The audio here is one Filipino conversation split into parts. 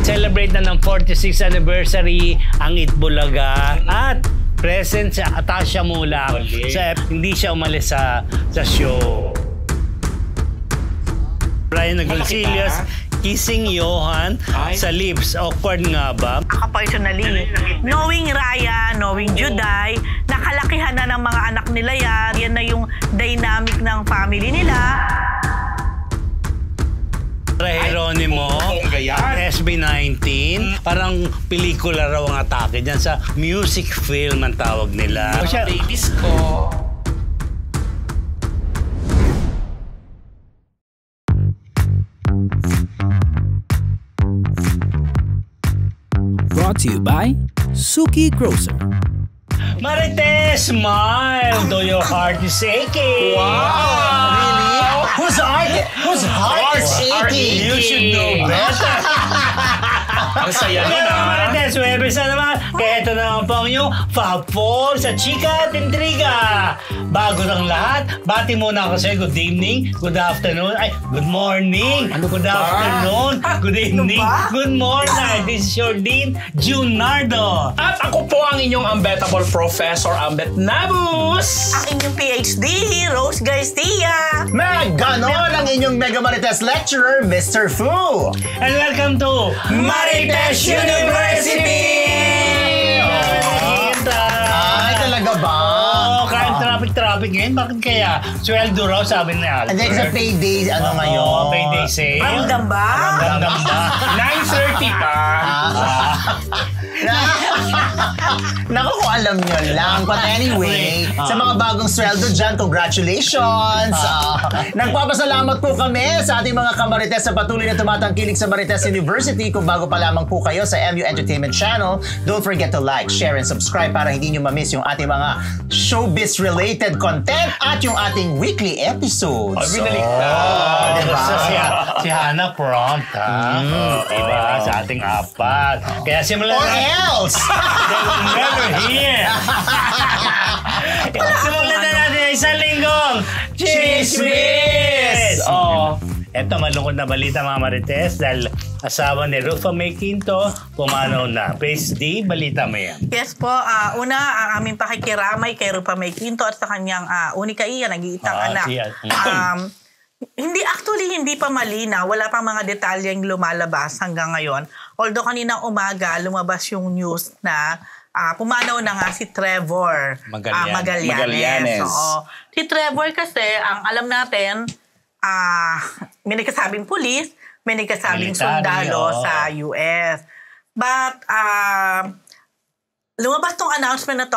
Nag-celebrate na ng 46th anniversary ang Itbulaga at present si Atasha Mulak. Hindi siya umalis sa show. Brian Agoncillos, kissing Johan sa lips. Awkward nga ba? Ako personally, knowing Raya, knowing Juday, nakalakihan na ng mga anak nila yan. Yan na yung dynamic ng family nila. Geronimo, SB19, parang pelikula raw ang atake dyan sa music film ang tawag nila. Babies ko. Brought to you by Suki Grocer. Marites, smile, though your heart is aching. Wow! Really? Whose heart is aching? You should know better. Ang saya nun, Pero ah. Marites, Webes na naman. Kaya ito naman po ang inyong Fab 4 sa Chika at Intriga. Bago ng lahat, bati muna ako sa'yo. Good evening, good afternoon, good morning, good afternoon, good evening, good morning. This is your Dean, Junardo. At ako po ang inyong unbettable Professor Ambet Nabus. Ang inyong PhD, Rose Garcia. Ganon ang inyong Mega Marites lecturer, Mr. Fu. And welcome to Marites University! Ay, talaga ba? Kahit traffic ngayon, bakit kaya? Sweldo raw, sabi ni Albert. And then sa payday, ngayon? Payday sale. Ramdam ba? Ramdam ba? 9:30 pa. Naku, kung alam nyo lang. But anyway, sa mga bagong sweldo dyan, congratulations! Nagpapasalamat po kami sa ating mga kamarites sa patuloy na tumatangkilik sa Marites University. Kung bago pa lamang po kayo sa MU Entertainment Channel, don't forget to like, share, and subscribe para hindi nyo mamiss yung ating mga showbiz-related content at yung ating weekly episodes. Diba? Si Hannah prompt, ha? Diba? Sa ating apat. Kaya simulan Or na. else! They will never hear. Simulan na natin ang isang linggong Chismis! Eto, malungkot na balita mga Marites dahil asawa ni Rufa May Quinto pumanaw na. Face D, balita mo yan. Yes po, una ang aming pakikiramay kay Rupa May Quinto at sa kanyang unika iya, nag-iitang anak. Hindi pa malinaw, wala pang mga detalyeng lumalabas hanggang ngayon. Although kaninang umaga lumabas yung news na pumanaw na nga si Trevor Magallanes. Oo. Si Trevor kasi, ang alam natin, may nagkasabing pulis, may nagkasabing sundalo sa US. But, lumabas tong announcement na to,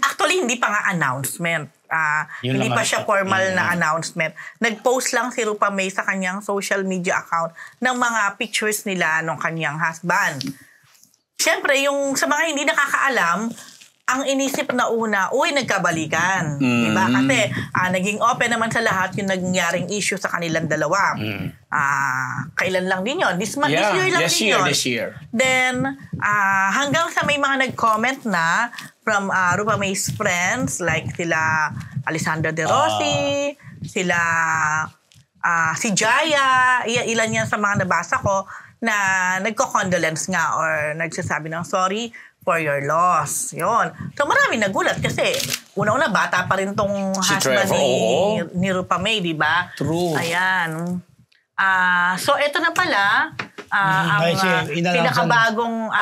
actually hindi pa nga announcement. Hindi pa siya formal na announcement. Nag-post lang si Rupa May sa kanyang social media account ng mga pictures nila ng kanyang husband. Siyempre, yung sa mga hindi nakakaalam, ang inisip na una, nagkabalikan. Diba? Kasi naging open naman sa lahat yung nangyaring issue sa kanilang dalawa. Kailan lang din yun? This year lang din yun. This year. Then, hanggang sa may mga nag-comment na from Rupa May's friends, like sila Alessandra De Rossi, si Jaya, ilan yan sa mga nabasa ko, na nagko-condolence nga or nagsasabi ng sorry for your loss. Yun. So maraming nagulat kasi una-una bata pa rin tong husband ni Rupa May, di ba? True. Ayan. So ito na pala ang pinakabagong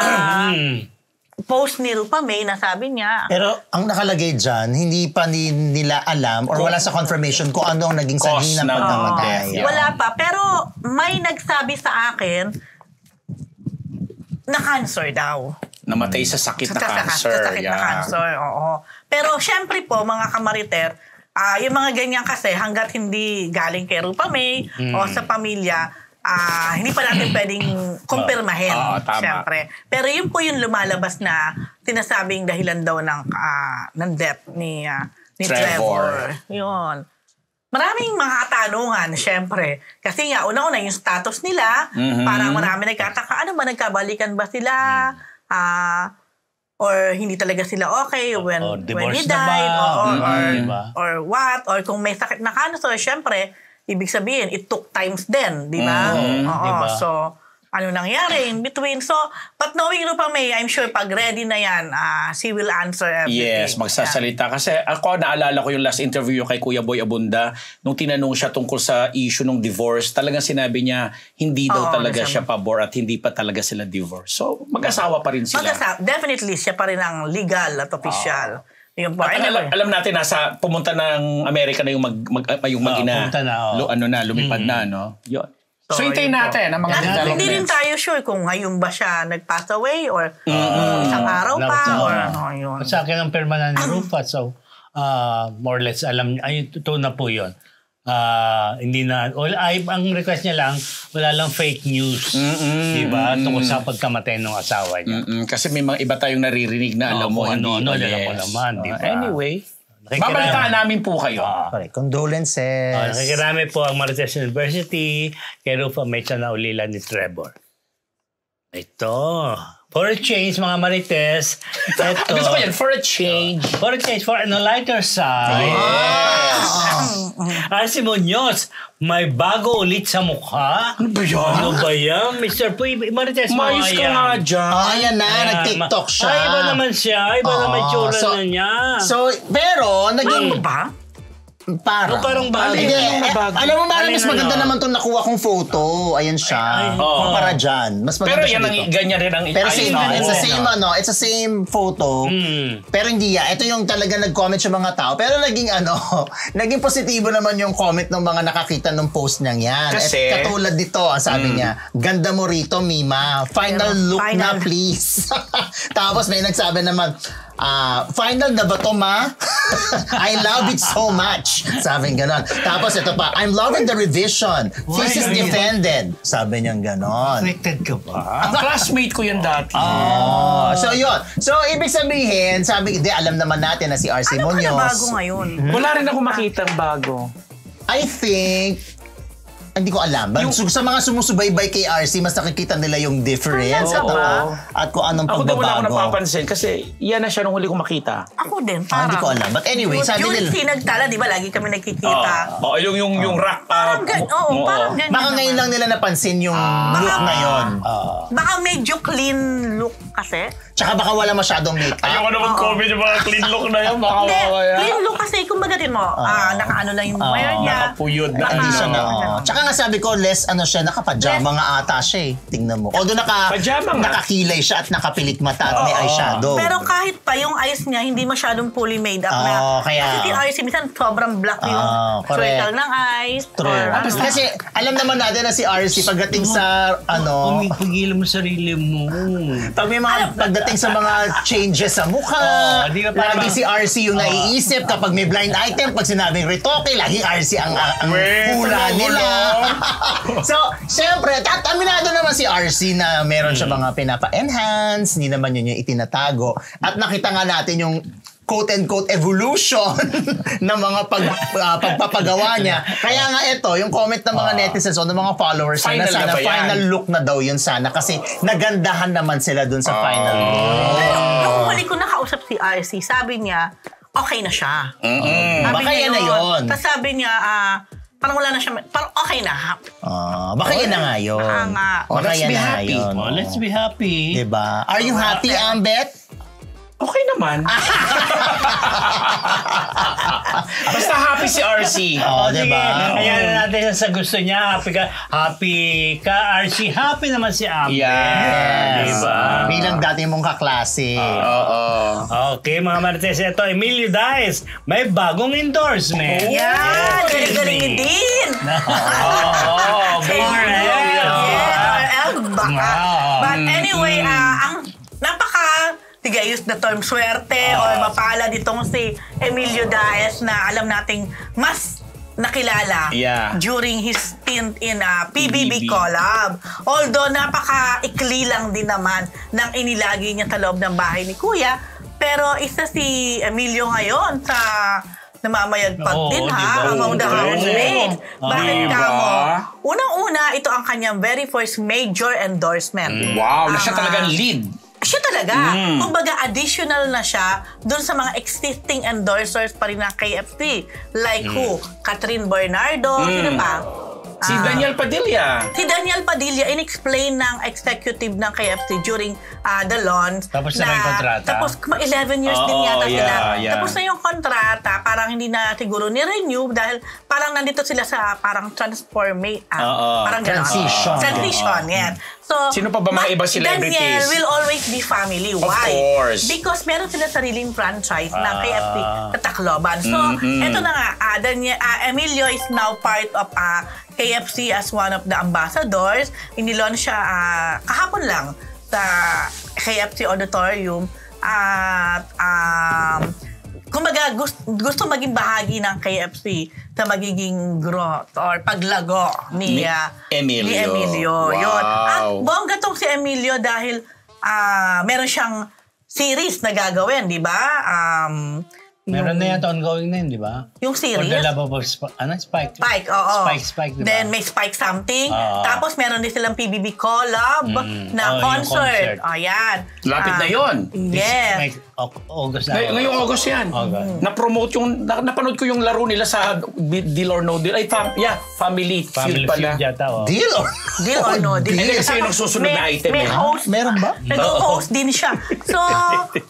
post ni Rupa May na sabi niya. Pero ang nakalagay dyan, hindi pa nila alam or wala sa confirmation kung ano ang naging sanhi ng pagkamatay. Wala pa. Pero may nagsabi sa akin na cancer daw. Namatay sa sakit na cancer. Sa sakit na cancer, oo. Pero syempre po, mga kamariter, yung mga ganyan kasi hanggat hindi galing kay Rupa May o sa pamilya, hindi pa natin pwedeng kumpirmahin, syempre. Pero yun po yung lumalabas na sinasabing dahilan daw ng death ni Trevor. Yun. Maraming mga katanungan, syempre. Kasi nga, una-una yung status nila, parang marami nagkataka, ano ba, nagkabalikan ba sila? Or hindi talaga sila okay when he died? Or what? Or kung may sakit na cancer, syempre, ibig sabihin, it took times din, di ba? Diba? So, ano nangyari in between. So, but knowing Rupa May, I'm sure pag ready na yan, she will answer everything. Yes, magsasalita. Kasi ako, naalala ko yung last interview kay Kuya Boy Abunda, nung tinanong siya tungkol sa issue ng divorce, talagang sinabi niya, hindi daw talaga siya pabor at hindi pa talaga sila divorce. So, mag-asawa pa rin sila. Definitely, siya pa rin ang legal at official. Yung po, At alam natin, pumunta ng Amerika na yung mag-ina. Pumunta na, lumipad na, no? Yun. So, hintayin natin ang mga developments. Hindi rin tayo sure kung ngayon ba siya nag-pass away or isang araw pa or ano yun. Sa akin ang permanent ni Rufa. So, more or less, alam niya, ay, totoo na po yun. Hindi na, ang request niya lang, wala lang fake news. Diba? Tungkol sa pagkamatay ng asawa niya. Kasi may mga iba tayong naririnig na alam mo, ano, alam mo naman, diba? Anyway, babalitaan namin po kayo. Correct. Condolences. Nakikirami po ang Marites University kay Rufa May sa naulila ni Trevor. Ito. For a change, mga Marites. Ito. Gusto ko yan, for a change. For a change, for a lighter side. Si Muñoz, may bago ulit sa mukha. Ano ba yan? Ano ba yan? Mr. Puy, Marites, Mayos ka nga dyan. Ayan na, nag-TikTok siya. Ay, iba naman siya. Iba naman tsura na niya. So, pero, naging... Ba? Parang bago. Hindi, alam mo, Mara, mas maganda naman itong nakuha kong photo. Ayan siya. Kumpara dyan. Mas maganda Pero siya yan, dito. ganyan rin ang... Pero it's the same photo. Pero hindi yan. Ito yung talaga nag-comment sa mga tao. Pero naging positibo naman yung comment ng mga nakakita ng post niyang yan. Kasi? Katulad dito, ang sabi niya, ganda mo rito, Mima. Final look na, please. Tapos may nagsabi naman, final na ba to, ma? I love it so much. Sabi ganon. Tapos ito pa, I'm loving the revision. Thesis defended. Sabi niyang ganon. Affected ka ba? Ang classmate ko yan dati. So yun. So ibig sabihin, alam naman natin na si RC Ano Muñoz. ka na bago ngayon? Wala rin ako makitang bago. I think, hindi ko alam. Sa mga sumusubaybay kay RC, mas nakikita nila yung difference at kung anong Ako din wala ako pagbabago. napapansin kasi yan na siya nung huli kong makita. Ako din, parang. Hindi ko alam. But anyway, sabi nila. Yung sinagtala, di ba? Lagi kami nagkikita. Yung rock. Parang ganyan. Baka ngayon lang nila napansin yung look na yun. Baka medyo clean look kasi. Tsaka baka wala masyadong makeup. Ayoko naman comment yung mga clean look na yun. Baka Hindi, mamaya. clean look kasi kung bagatin mo, nakaano lang yung wear niya. Nakapuyod na. Hindi siya Tsaka nga sabi ko, nakapajama nga ata siya eh. Tingnan mo. Although Pajama nga. nakakilay siya at nakapilik mata at may eyeshadow. Pero kahit pa yung eyes niya, hindi masyadong fully made up na. Kaya- Kasi si RC, minsan sobrang black yung correct. circle ng eyes. True. Or, Kasi alam naman natin na si RC pagdating sa Pigilan mo sarili mo. pagdating sa mga changes sa mukha, di ba parang- lagi si RC yung naiisip kapag may blind item, pag sinabing retoke, lagi RC ang hula nila. So, syempre, aminado naman si RC na meron siya mga pinapa-enhance, hindi naman yun yung itinatago. At nakita nga natin yung quote-unquote evolution ng mga pagpapagawa niya. Kaya nga ito, yung comment ng mga netizens o ng mga followers na Final sana na ba yan? final look na daw yun sana kasi nagandahan naman sila dun sa final look. Pero nung huli ko nakausap si RC, sabi niya, okay na siya. Baka yan na yun. Tapos sabi niya, parang wala na siya, parang okay na. Baka yan na nga yun. Baka nga. Baka Let's yan be na nga happy. yun. Let's be happy. Diba? Are you happy, Ambet? Okay naman. Basta happy si RC. Diba? Ayan na natin sa gusto niya. Happy ka, RC. Happy naman si Amber. Yes. Diba? Bilang dati mong kaklase. Okay, mga Marites. Ito, Emilio Diaz. May bagong endorsement. Yan! Galing-galing ni Dean! But anyway, ang I use the term swerte or mapalad itong si Emilio Diaz na alam nating mas nakilala during his stint in PBB Collab. Although napaka-ikli lang din naman ng inilagay niya sa loob ng bahay ni Kuya. Pero isa si Emilio ngayon sa namamayagpag din diba? among the housemates. Bakit Diba? ka mo? Unang-una, ito ang kanyang very first major endorsement. Wow, na siya talagang lead. Siya talaga. Kumbaga, additional na siya dun sa mga existing endorsers pa rin ng KFC. Like who? Catherine Bernardo. Sino pa? Si Daniel Padilla. Si Daniel Padilla, in-explain ng executive ng KFC during the launch. Tapos na yung kontrata? Tapos 11 years din yata sila. Yeah. Tapos na yung kontrata, parang hindi na siguro ni-renew dahil parang nandito sila sa parang parang Transition, yan. So, sino pa ba mga ibang celebrities? Daniel will always be family. Of Why? course. Because meron sila sariling franchise ng KFC sa Tacloban. So, eto na nga, Emilio is now part of KFC as one of the ambassadors. Inilaunch siya kahapon lang sa KFC Auditorium. At kumbaga gusto maging bahagi ng KFC sa magiging growth or paglago ni Emilio. Wow. Yun. At bongga tong si Emilio dahil meron siyang series na gagawin, di ba? Meron na yata ongoing na yun, di ba? Yung series? For the love of Spike. Spike, oo. Spike, di ba? Then may Spike something. Tapos meron din silang PBB collab na concert. Ayan. Lapit na yun. Yes. August na. Ngayong August yan. Na-promote napanood ko yung laro nila sa Deal or No Deal. Family Feud pala. Feud yata. Deal or No Deal. Hindi kasi yung susunod na item. May host. Meron ba? Nag-host din siya. So,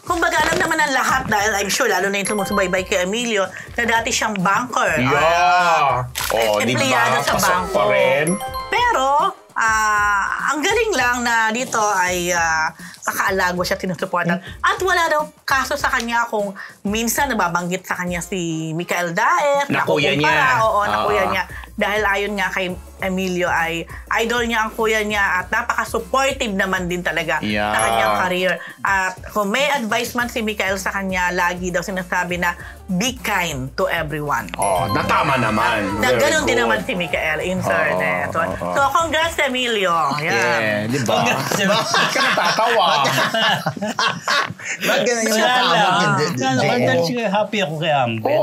kumbaga alam naman ang lahat dahil I'm sure, lalo na yung sumusubaybay kay Emilio, na dati siyang banker. Empleyado sa bangko. Pero, ang galing lang na dito ay kakaalago siya, tinusuportan. At wala daw kaso sa kanya kung minsan nababanggit sa kanya si Mikael Daet. Nakuya niya. Oo, nakuya niya. Dahil ayon nga kay Emilio ay idol niya ang kuya niya at napaka-supportive naman din talaga sa kanyang career. At kung may advice man si Mikael sa kanya, lagi daw sinasabi na be kind to everyone. Natama naman. Na ganun din naman si Mikael in fairness. So, congrats Emilio. Yan. Di ba? Bakit ka natatawa? Ba't ganun yung mukha? Happy ako kay Ambet.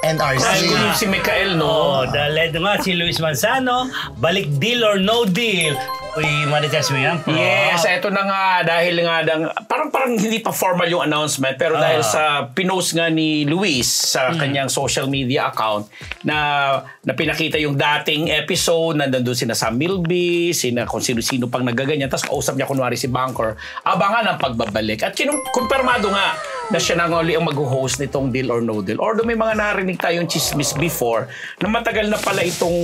NRC. Kasi kung si Mikael, no? Dahil nga si Luis Manzano, balik Deal or No Deal. Uy, marites mo yan. Yes, eto na nga dahil nga parang hindi pa formal yung announcement pero dahil sa pinost nga ni Luis sa kanyang social media account na pinakita yung dating episode, nandun sina Sam Milby, kung sino-sino pang nagaganyan, tapos kausap niya kunwari si Banker, abangan ang pagbabalik. At kumpirmado nga na siya na uli ang mag-host nitong Deal or No Deal. Although may mga narinig tayong chismis before na matagal na pala itong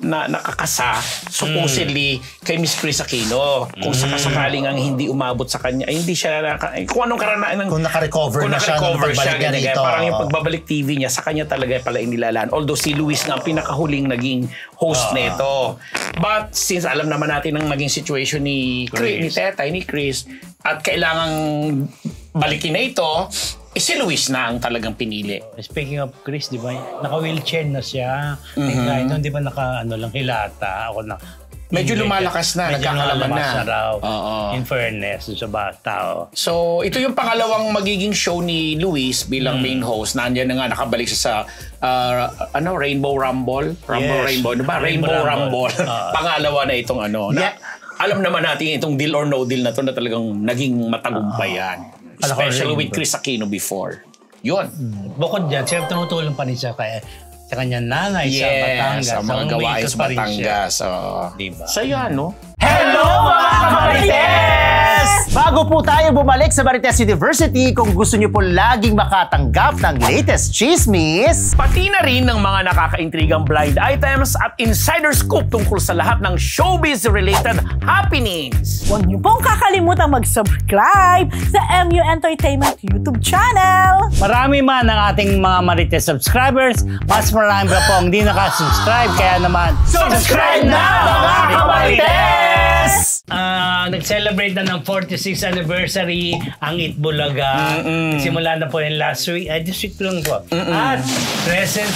nakakasa supposedly kay Miss Chris Aquino. Kung sakasakaling ang hindi umabot sa kanya, ay hindi siya kung anong karanaan. Kung naka-recover na siya nung pagbalik niya rito. Parang yung pagbabalik TV niya, sa kanya talaga pala inilalaan. Although si Luis nga ang pinakahuling naging host nito. But since alam naman natin ang maging situation ni Tetay, ni Chris, at kailangang balikin na ito, si Luis na ang talagang pinili. Speaking of Chris, di ba, naka-wheelchair na siya. Ngayon, di ba lang hilata. Ako na. Medyo lumalakas na, nagkakalaman na. raw. In fairness, sa bata. So, ito yung pangalawang magiging show ni Luis bilang main host. Nandiyan na nga, nakabalik siya sa Rainbow Rumble? Rainbow. Diba? Rainbow Rumble. Pangalawa na itong alam naman natin itong Deal or No Deal na to na talagang naging matagumpayan. Especially with Chris Aquino before. Yun. Bukod dyan, siyempre tumutulong pa rin siya sa kanyang nanay sa Batangas. Sa mga gawain sa Batangas. Diba? So yan, no? Hello mga Kamarites! Bago po tayo bumalik sa Marites University, kung gusto niyo po laging makatanggap ng latest chismis, pati na rin ng mga nakakaintrigang blind items at insider scoop tungkol sa lahat ng showbiz-related happenings. Huwag niyo pong kakalimutan mag-subscribe sa MU Entertainment YouTube channel. Marami man ang ating mga Marites subscribers, mas marami pa po hindi nakasubscribe. Kaya naman, subscribe na mga Kamarites! Nag-celebrate na ng 46th anniversary ang Itbulaga. Simula na po yung last week. This week lang po. At present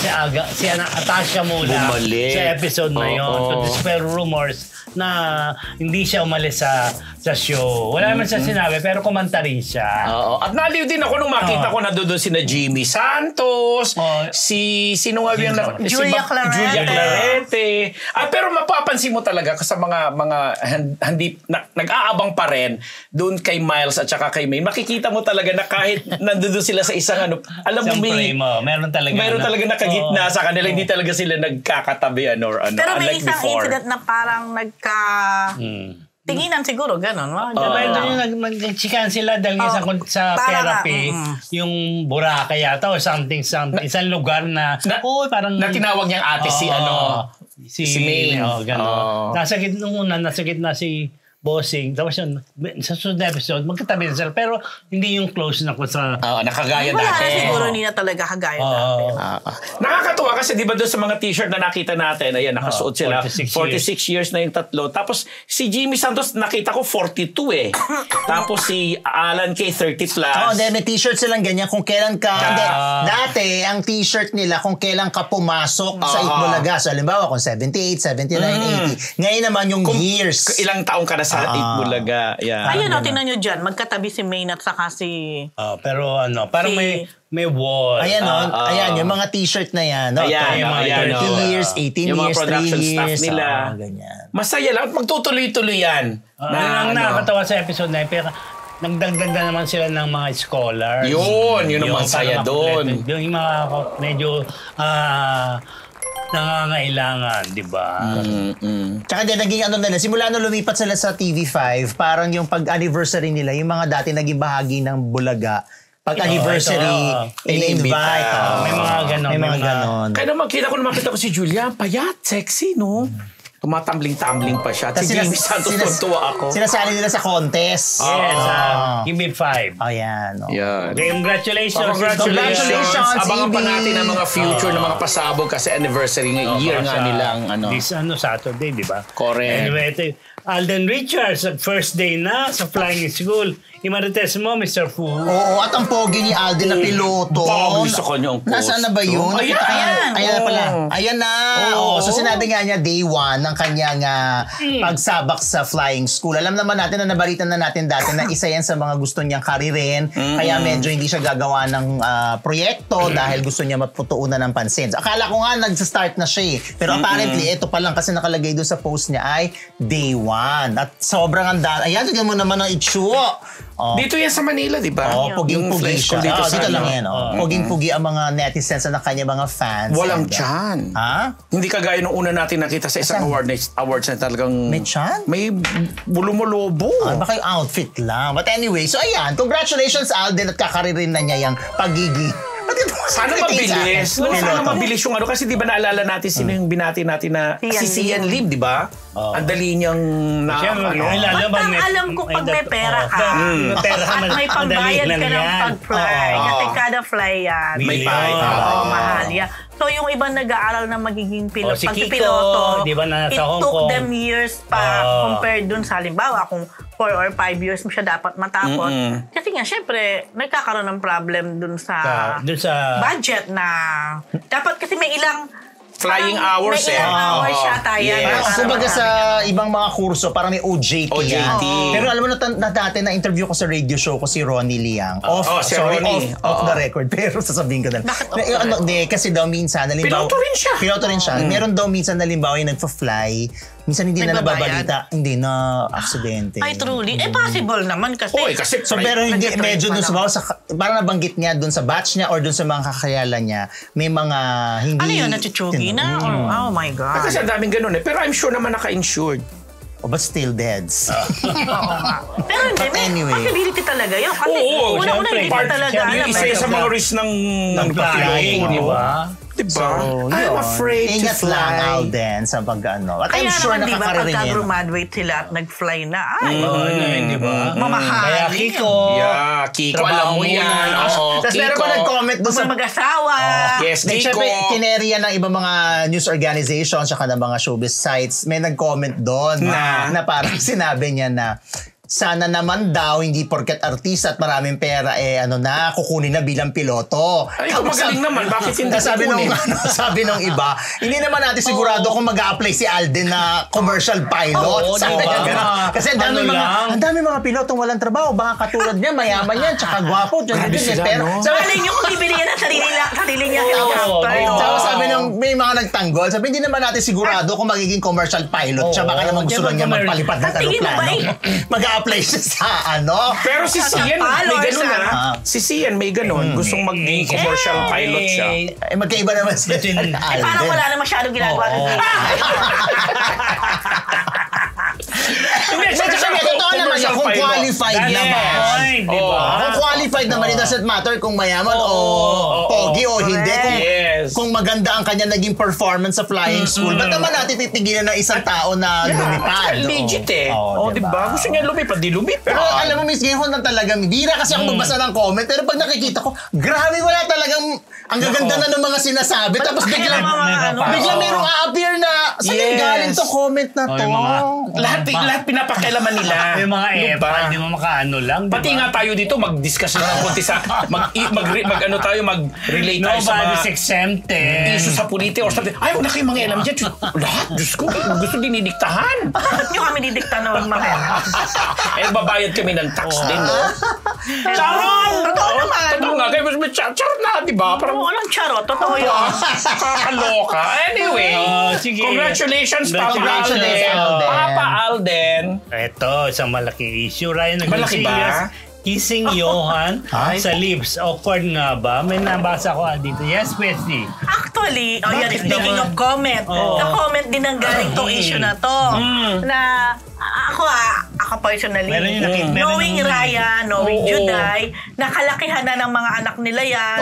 si Atasha Mula sa episode na yun. To dispel rumors na hindi siya umalis sa show. Wala naman siya sinabi, pero kumanta rin siya. At naliw din ako nung makita ko na doon sina Jimmy Santos, sino nga yung Julia Clarete. Pero mapapansin mo talaga sa mga hindi nag nag-aabang pa rin doon kay Miles at saka kay May. Makikita mo talaga na kahit nandun sila sa isang alam mo, meron talaga nakagitna sa kanila, hindi talaga sila nagkakatabi or Pero may unlike isang before. incident na parang tinginan siguro, gano'n. Nagchikan sila dahil sa therapy, yung Boracay yata or something, isang lugar na parang na tinawag niyang ate si May. Gano'n. Nasa gitna si Bossing. Tapos yun, sa susunod na episode, magkatabi na sila. Pero hindi yung close na ko sa... nakagaya Wala na dati. siguro hindi na talaga kagaya dati. Nakakatuwa kasi di ba doon sa mga t-shirt na nakita natin, ayan, nakasuot sila. 46 years na yung tatlo. Tapos si Jimmy Santos, nakita ko 42 eh. Tapos si Alan K, 30 plus. May t-shirt silang ganyan kung kailan ka... Dati, ang t-shirt nila kung kailan ka pumasok sa Itbulaga. So, halimbawa, kung 78, 79, 80. Ngayon naman yung years. Ilang taong ka na sa Itbulaga. Yeah. Ayun, tingnan nyo dyan. Magkatabi si Maynard saka si... pero parang may wall. Ayan, yung mga t-shirt na yan. Ayan, yung mga 30 years, 18 yung mga years, 3 production years. staff nila. Ganyan. Masaya lang. Magtutuloy-tuloy yan. Ang nakakatawa sa episode na yun, pero nagdagdag na naman sila ng mga scholars. Yun ang masaya doon. Yung mga medyo nangangailangan, di ba? Tsaka din, naging nila, simula nung lumipat sila sa TV5, parang yung pag-anniversary nila, yung mga dati naging bahagi ng Bulaga, pag-anniversary, in-invite. May mga ganon. May mga ganon. Kaya naman, kita ko si Julia, payat, sexy, no? Tumatambling-tambling pa siya. Si Jimmy Santos, tuwa ako. Sinasali nila sa contest. Yes, Give Me 5. Ayan. Yan. Okay, congratulations. Congratulations, Abangan pa Ibi. natin ang mga future ng mga pasabog kasi anniversary ng year nga nilang This Saturday, di ba? Correct. Anyway, ito, Alden Richards, first day na sa flying school. Imarites mo, Mr. Fu. Oo, at ang pogi ni Alden na piloto. Pogi sa kanyang post. Nasaan na ba yun? Ayan na pala. Ayan na. So sinabi nga niya day 1 ng kanyang pagsabak sa flying school. Alam naman natin na nabalitan na natin dati na isa yan sa mga gusto niyang karirin. Kaya medyo hindi siya gagawa ng proyekto dahil gusto niya maputuunan ng pansin. So, akala ko nga nag-start na siya eh. Pero apparently, ito pa lang kasi nakalagay doon sa post niya ay day 1. At sobrang handa. Ayan, tignan mo naman ang itsura. Dito yan sa Manila, di ba? Puging-pugi siya. Dito lang yan. Puging-pugi ang mga netizens na kanya mga fans. Walang tiyan. Ha? Hindi kagaya nung una natin nakita sa isang awards na talagang... May tiyan? May bulumolobo. Baka yung outfit lang. But anyway, so ayan. Congratulations, Alden, at kakaririn na niya yung pagiging... Sana mabilis. Sana mabilis yung kasi di ba naalala natin sino yung binati natin na si Sian Lim, di ba? Ang dali niyang alam ko pag may pera ka at may pambayad ka ng pag-fly. Kasi kada fly yan. May bayad. Mahal yan. So yung ibang nag-aaral na magiging piloto, si Kiko, pagpipiloto, di ba na it sa Hong took Kong. them years pa compared dun sa halimbawa kung 4 or 5 years mo siya dapat matapos. Kasi nga, syempre, nagkakaroon ng problem dun sa budget na dapat kasi may ilang flying hours may ilang hours yata yan. Kumbaga sa ibang mga kurso, parang may OJT yan. Pero alam mo na dati na interview ko sa radio show ko si Ronnie Liang. Off the record. Pero sasabihin ko na. Kasi daw minsan, piloto rin siya. Meron daw minsan halimbawa yung nagpa-fly. Minsan hindi na nababalita. Hindi na aksidente. Ay, truly. Possible naman kasi. So, pero hindi, medyo dun sa parang nabanggit niya dun sa batch niya or dun sa mga kakayala niya, may mga hindi... Ano yun? Nachuchugi na? Oh my God. Kasi ang daming ganun eh. Pero I'm sure naman naka-insured. But still deads. Oo nga. Pero hindi, anyway. Possibility talaga yun. Kasi una-una hindi ka talaga alam. Yung isa sa mga risk ng flying, di ba? Diba? So, I'm afraid to ingat fly. lang, Alden, sa pag-ano. At I'm sure naman, nakakarinig pagka yan. graduate sila at nag-fly na, di ba? mamahali. Kaya Kiko. Yeah, Kiko, alam mo yan. Tapos meron pa nag-comment doon sa... mag-asawa. Yes, Kiko. Siyempre, kineriya ng ibang mga news organizations saka ng mga showbiz sites. May nag-comment doon na parang sinabi niya na sana naman daw hindi porket artista at maraming pera kukunin na bilang piloto. Ay, kung magaling naman, bakit hindi kukunin? Sabi nung iba, hindi naman natin sigurado kung mag-a-apply si Alden na commercial pilot. Sabi niya gano'n. Kasi ang dami mga pilotong walang trabaho, baka katulad niya, mayaman yan, tsaka gwapo, pero Sabi niyo kung bibili yan ng sarili niya helicopter. Sabi nung may mga nagtanggol, sabi hindi naman natin sigurado kung magiging commercial pilot siya, baka naman gusto lang niya magpalipad ng aeroplano. Mag-a-apply siya sa Pero si Sian, may ganun Si Sian, may ganun. Gustong maging commercial pilot siya. Magkaiba naman siya. Parang wala na masyadong ginagawa. Totoo naman yan, kung qualified naman. Kung qualified naman, it doesn't matter kung mayaman o pogi o hindi. Kung maganda ang kanya naging performance sa flying school, ba't naman natin pipigilan ng isang tao na lumipad? Legit diba? Gusto niya lumipad, di lumipad. Pero alam mo, Miss Gihon lang talaga, bira kasi ako magbasa ng comment, pero pag nakikita ko, grabe, wala talagang, ang gaganda na ng mga sinasabi, tapos biglang merong a-appear na, saan yung galing to comment na to? Lahat pinapakialaman nila. Yung mga hindi mo makaano lang. Pati nga tayo dito, mag-discuss na ng konti sa, mag-relate tayo sa mga nobody's exempted. Issue sa politika or something. Ay, wala kayong mga alam dyan. Lahat, Diyos ko, gusto dinidiktahan. Bakit nyo kami didikta naman mga babayad kami ng tax din, no? Charot! Totoo naman. Totoo nga, kaya mas charot na, di ba? Parang walang charot, totoo yun. Kakaloka. Anyway, congratulations, Papa Alden. Ito, isang malaking issue. Ryan, malaki ba? Kissing Johan sa lips. Awkward nga ba? May nabasa ko dito. Yes, Bestie. Actually, speaking of comment, sa comment din ang galing tong issue na to. Na ako personally, knowing Ryan, knowing Juday, nakalakihan na ng mga anak nila yan,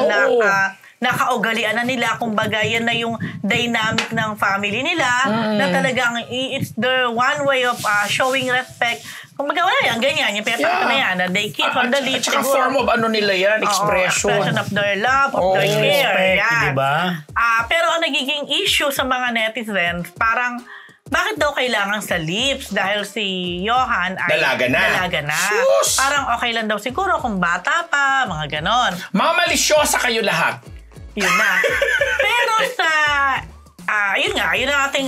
nakaugalian na nila, kumbaga yan na yung dynamic ng family nila, na talagang it's the one way of showing respect. Kumbaga wala yan, ganyan, yung pinapakita na yan, na they kiss on the lips. At saka form of nila yan, expression of their love, of their care. Respect, diba? Pero ang nagiging issue sa mga netizens, parang, bakit daw kailangan sa lips? Dahil si Johan ay dalaga na. Sus! Parang okay lang daw siguro kung bata pa, mga ganon. Mga malisyosa kayo lahat. Yun na. Pero sa, yun ang ating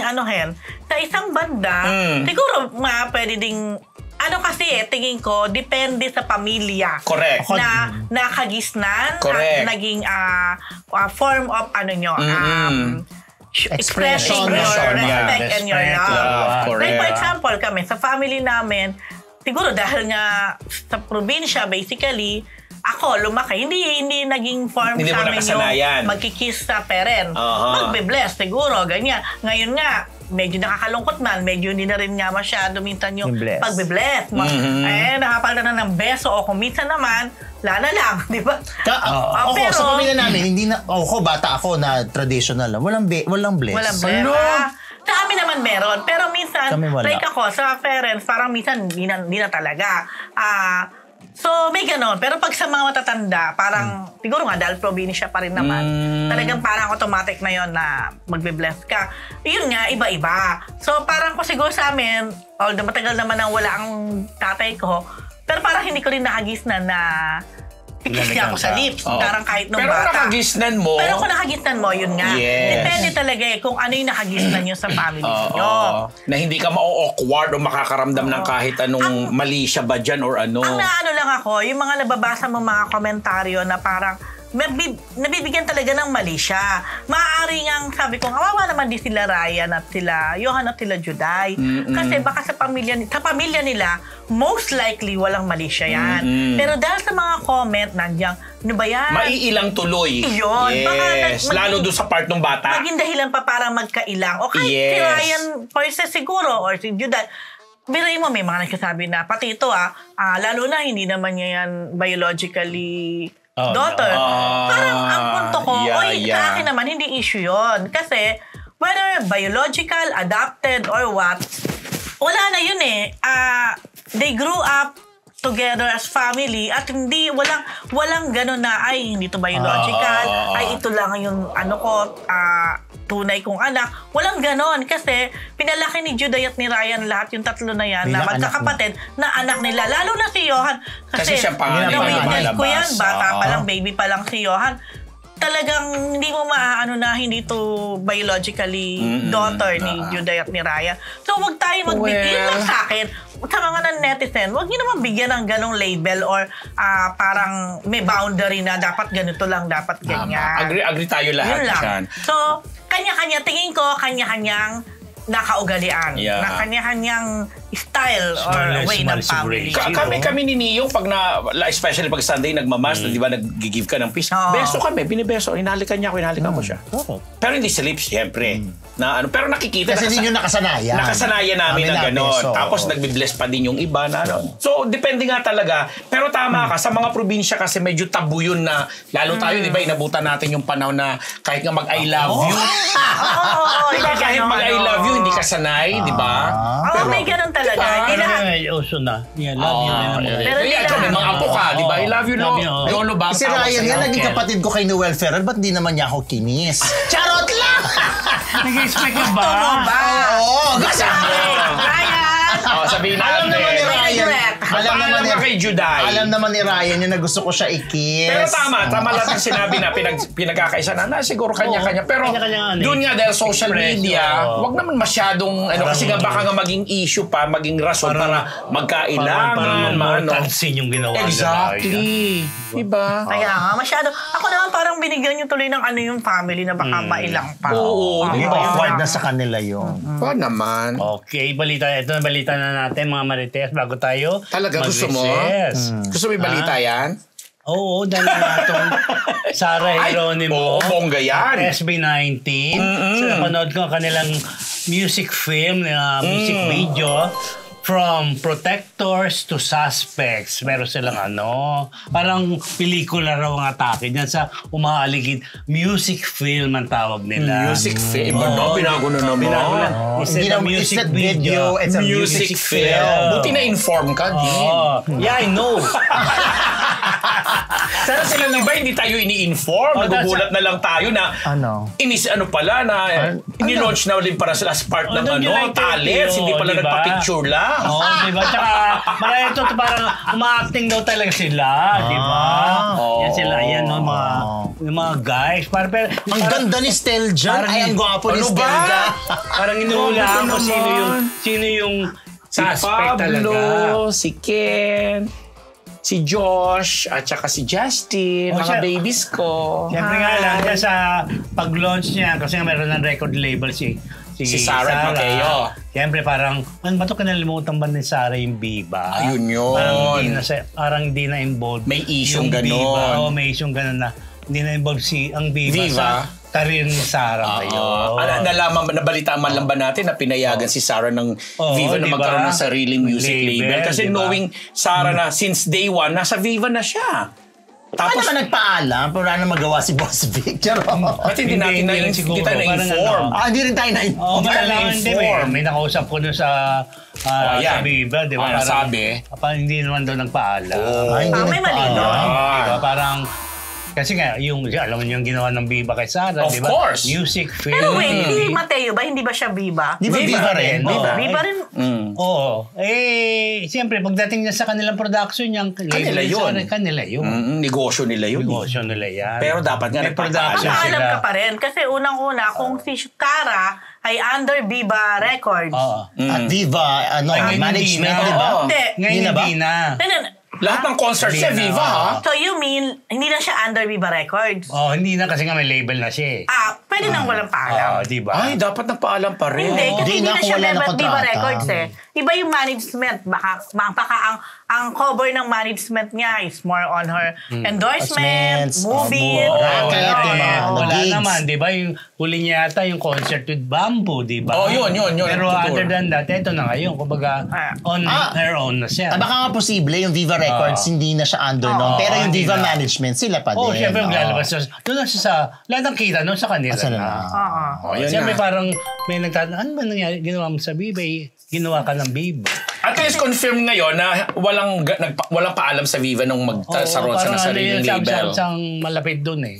sa isang banda, siguro pwede ding, tingin ko, depende sa pamilya. Correct. Na nakagisnan, at naging form of expressing your respect and your love. Like for example, kami, sa family namin, siguro dahil nga sa probinsya, basically, ako, lumaki. Hindi naging form sa amin yung magkikiss sa parent. Magbe-bless, siguro, ganyan. Ngayon nga, medyo nakakalungkot man, medyo hindi na rin nga masyado minsan yung pagbe-bless. Nakapagdala na ng beso o kung minsan naman, lana lang, di ba? Pero, sa pamilya namin, hindi na, bata ako na traditional lang. Walang bless. Walang bless. Sa amin naman meron. Pero minsan, like ako, sa parents, parang minsan, hindi na talaga. So, may ganon. Pero pag sa mga matatanda, parang, siguro nga, dahil probinsya pa rin naman, talagang parang automatic na yon na magbe-bless ka. Yun nga, iba-iba. So, parang ko siguro sa amin, although matagal naman nang wala ang tatay ko, pero parang hindi ko rin nakagisnan na kiss niya ako sa lips. Parang kahit nung bata. Pero nakagisnan mo. Pero kung nakagisnan mo, yun nga. Yes. Depende talaga kung ano yung nakagisnan nyo sa family nyo. Na hindi ka ma-awkward o makakaramdam ng kahit anong mali siya ba dyan or ano. Ang naano lang ako, yung mga nababasa mo mga komentaryo na parang nabibigyan talaga ng mali siya. Maaari nga, sabi ko, kawawa naman din sila Ryan at sila Johan at sila Juday. Kasi baka sa pamilya nila, most likely walang mali siya yan. Pero dahil sa mga comment, nandiyan, ano ba yan? Maiilang tuloy. Yun. Yes. Lalo doon sa part ng bata. Maging dahilan pa para magkailang. O kahit si Ryan Poise siguro or si Juday, biruin mo, may mga nagsasabi na, pati ito lalo na hindi naman niya yan biologically daughter. Parang ang punto ko, sa akin naman, hindi issue yon. Kasi, whether biological, adopted, or what, wala na yun eh. They grew up together as family at walang gano'n na ay hindi to biological, ay ito lang yung tunay kong anak. Walang gano'n kasi pinalaki ni Juday at ni Ryan lahat yung tatlo na yan na magkakapatid na anak nila. Lalo na si Johan. Kasi siya pangalan na-witness ko yan. malabas. Bata pa lang, baby pa lang si Johan. Talagang hindi mo maaano na hindi to biologically daughter ni Juday at ni Ryan. So wag tayo magbigay lang sa akin. Sa mga netizen, wag niyo naman bigyan ng ganong label or parang may boundary na dapat ganito lang, dapat ganyan. Agree tayo lahat Yun lang. dyan. So, kanya-kanya, tingin ko, kanya-kanyang nakaugalian. Yeah. Na kanya-kanyang style or way ng family. Kami ni Niyong pag especially pag Sunday nagmamas, di ba nag-give ka ng peace. Beso kami, binibeso, hinalikan niya ako, hinalikan ko siya. Pero hindi sa lips, syempre. Pero nakikita kasi hindi nyo nakasanayan. Nakasanayan namin na gano'n. Tapos nagbi-bless pa din yung iba na So, depende nga talaga. Pero tama ka, sa mga probinsya kasi medyo tabu yun na, lalo tayo, di ba, inabutan natin yung panahon na kahit nga mag-I love you. Diba, kahit mag-I love you, hindi ka sanay, di ba? Pero may ganun talaga. Hindi lahat. Uso na. Yeah, love you. Pero hindi lahat. May mga apo ka, di ba? I love you, Lolo ba? Si Ryan nga, naging kapatid ko kay Noel Ferrer, ba't di naman niya ako kinis? Charot lang! Nag-expect ka ba? Oo, kasi Ryan! Sabihin natin. Alam naman ni kay Juday. Alam naman ni Ryan yun na gusto ko siya i-kiss. Pero tama lang ang sinabi na pinagkakaisa na siguro kanya-kanya. Pero doon nga dahil social media, wag naman masyadong kasi nga baka nga maging issue pa, maging rason para magkailangan. Parang tansin yung ginawa. Exactly. Diba? Kaya nga, masyado. Ako naman parang binigyan nyo tuloy ng yung family na baka mailang pa. Oo. Awkward na sa kanila yun. Oo naman. Okay, ito na balita na natin mga Marites bago tayo talaga gusto mo? Gusto mo yung balita yan? Oo, dahil na itong Sarah Geronimo. Bongga yan. SB19. So, napanood ko ang kanilang music film, music video. From protectors to suspects. Meron silang parang pelikula raw ang atake dyan sa umaaligid. Music film ang tawag nila. Music film? Binago na naman. Instead of music video, it's a music film. Buti na-inform ka, din. Yeah, I know. Sana sila iba, hindi tayo ini-inform. Nagugulat na lang tayo na ini-launch na ulit para sila as part ng talents. Hindi pala nagpa-picture lang. Oo, diba? Tsaka, marami ito parang uma-acting daw talaga sila, diba? Yan sila, yung mga guys. Ang ganda ni Stel dyan. Ay, ang gwapo ni Stel dyan. Parang inuulaan ko sino yung suspect talaga. Si Pablo, si Ken, si Josh, at saka si Justin, mga babies ko. Siyempre nga lang, sa pag-launch niya, kasi nga meron ng record label si Sarah at Mateo. Siyempre parang, ano ba ito kinalimutan ba ni Sarah yung Viva? Ayun yun. Parang hindi na involved. May isyong ganon. May isyong ganon na hindi na involved ang Viva. Sa career ni Sarah ngayon. Nabalitaan man lang ba natin na pinayagan si Sarah ng Viva na magkaroon ng sariling music label? Kasi knowing Sarah na since day one, nasa Viva na siya. Tapos naman nagpaalam, pero wala na magawa si Boss Vic. Ba't hindi tayo na-inform? Hindi rin tayo na-inform. May nakausap ko doon sa Viva, di ba? Sabi? Hindi naman doon nagpaalam. May mali doon. Parang kasi nga, alam mo yung ginawa ng Viva kay Sarah, of course. Music, film. Pero wait, si Mateo ba? Hindi ba siya Viva? Di ba Viva rin? Viva rin? Oo. Siyempre, pagdating niya sa kanilang production, kanila yun. Negosyo nila yun. Pero dapat nga nagpapaalam. Alam ka pa rin. Kasi unang-una, kung si Sarah ay under Viva Records. At Viva, management, di ba? Ngayon hindi na. Lahat ng concert sa Viva, ha? So you mean, hindi na siya under Viva Records? Hindi na kasi nga may label na siya. Pwede nang walang paalam. Diba? Ay, dapat nagpaalam pa rin. Hindi, kasi hindi na siya member Viva Records Iba yung management. Baka ang cover ng management niya is more on her endorsement, movie. Wala naman, di ba? Yung huli niya yata yung concert with Bamboo, di ba? Yun. Pero other than that, ito na ngayon. Kumbaga, on her own na siya. Baka nga posible yung Viva Records hindi na siya under noon. Pero yung Viva Management, sila pa din. Siyempre maglalabas. Doon na siya sa, lahat ng kita noon sa kanila na. Siyempre parang may nagtatanong, ano ba nangyari? Ginawa mo sa Viva? Ginawa ka ng Viva. At least confirm ngayon na walang paalam sa Viva nung magsaroon siya ng sariling label. Parang malapit dun eh.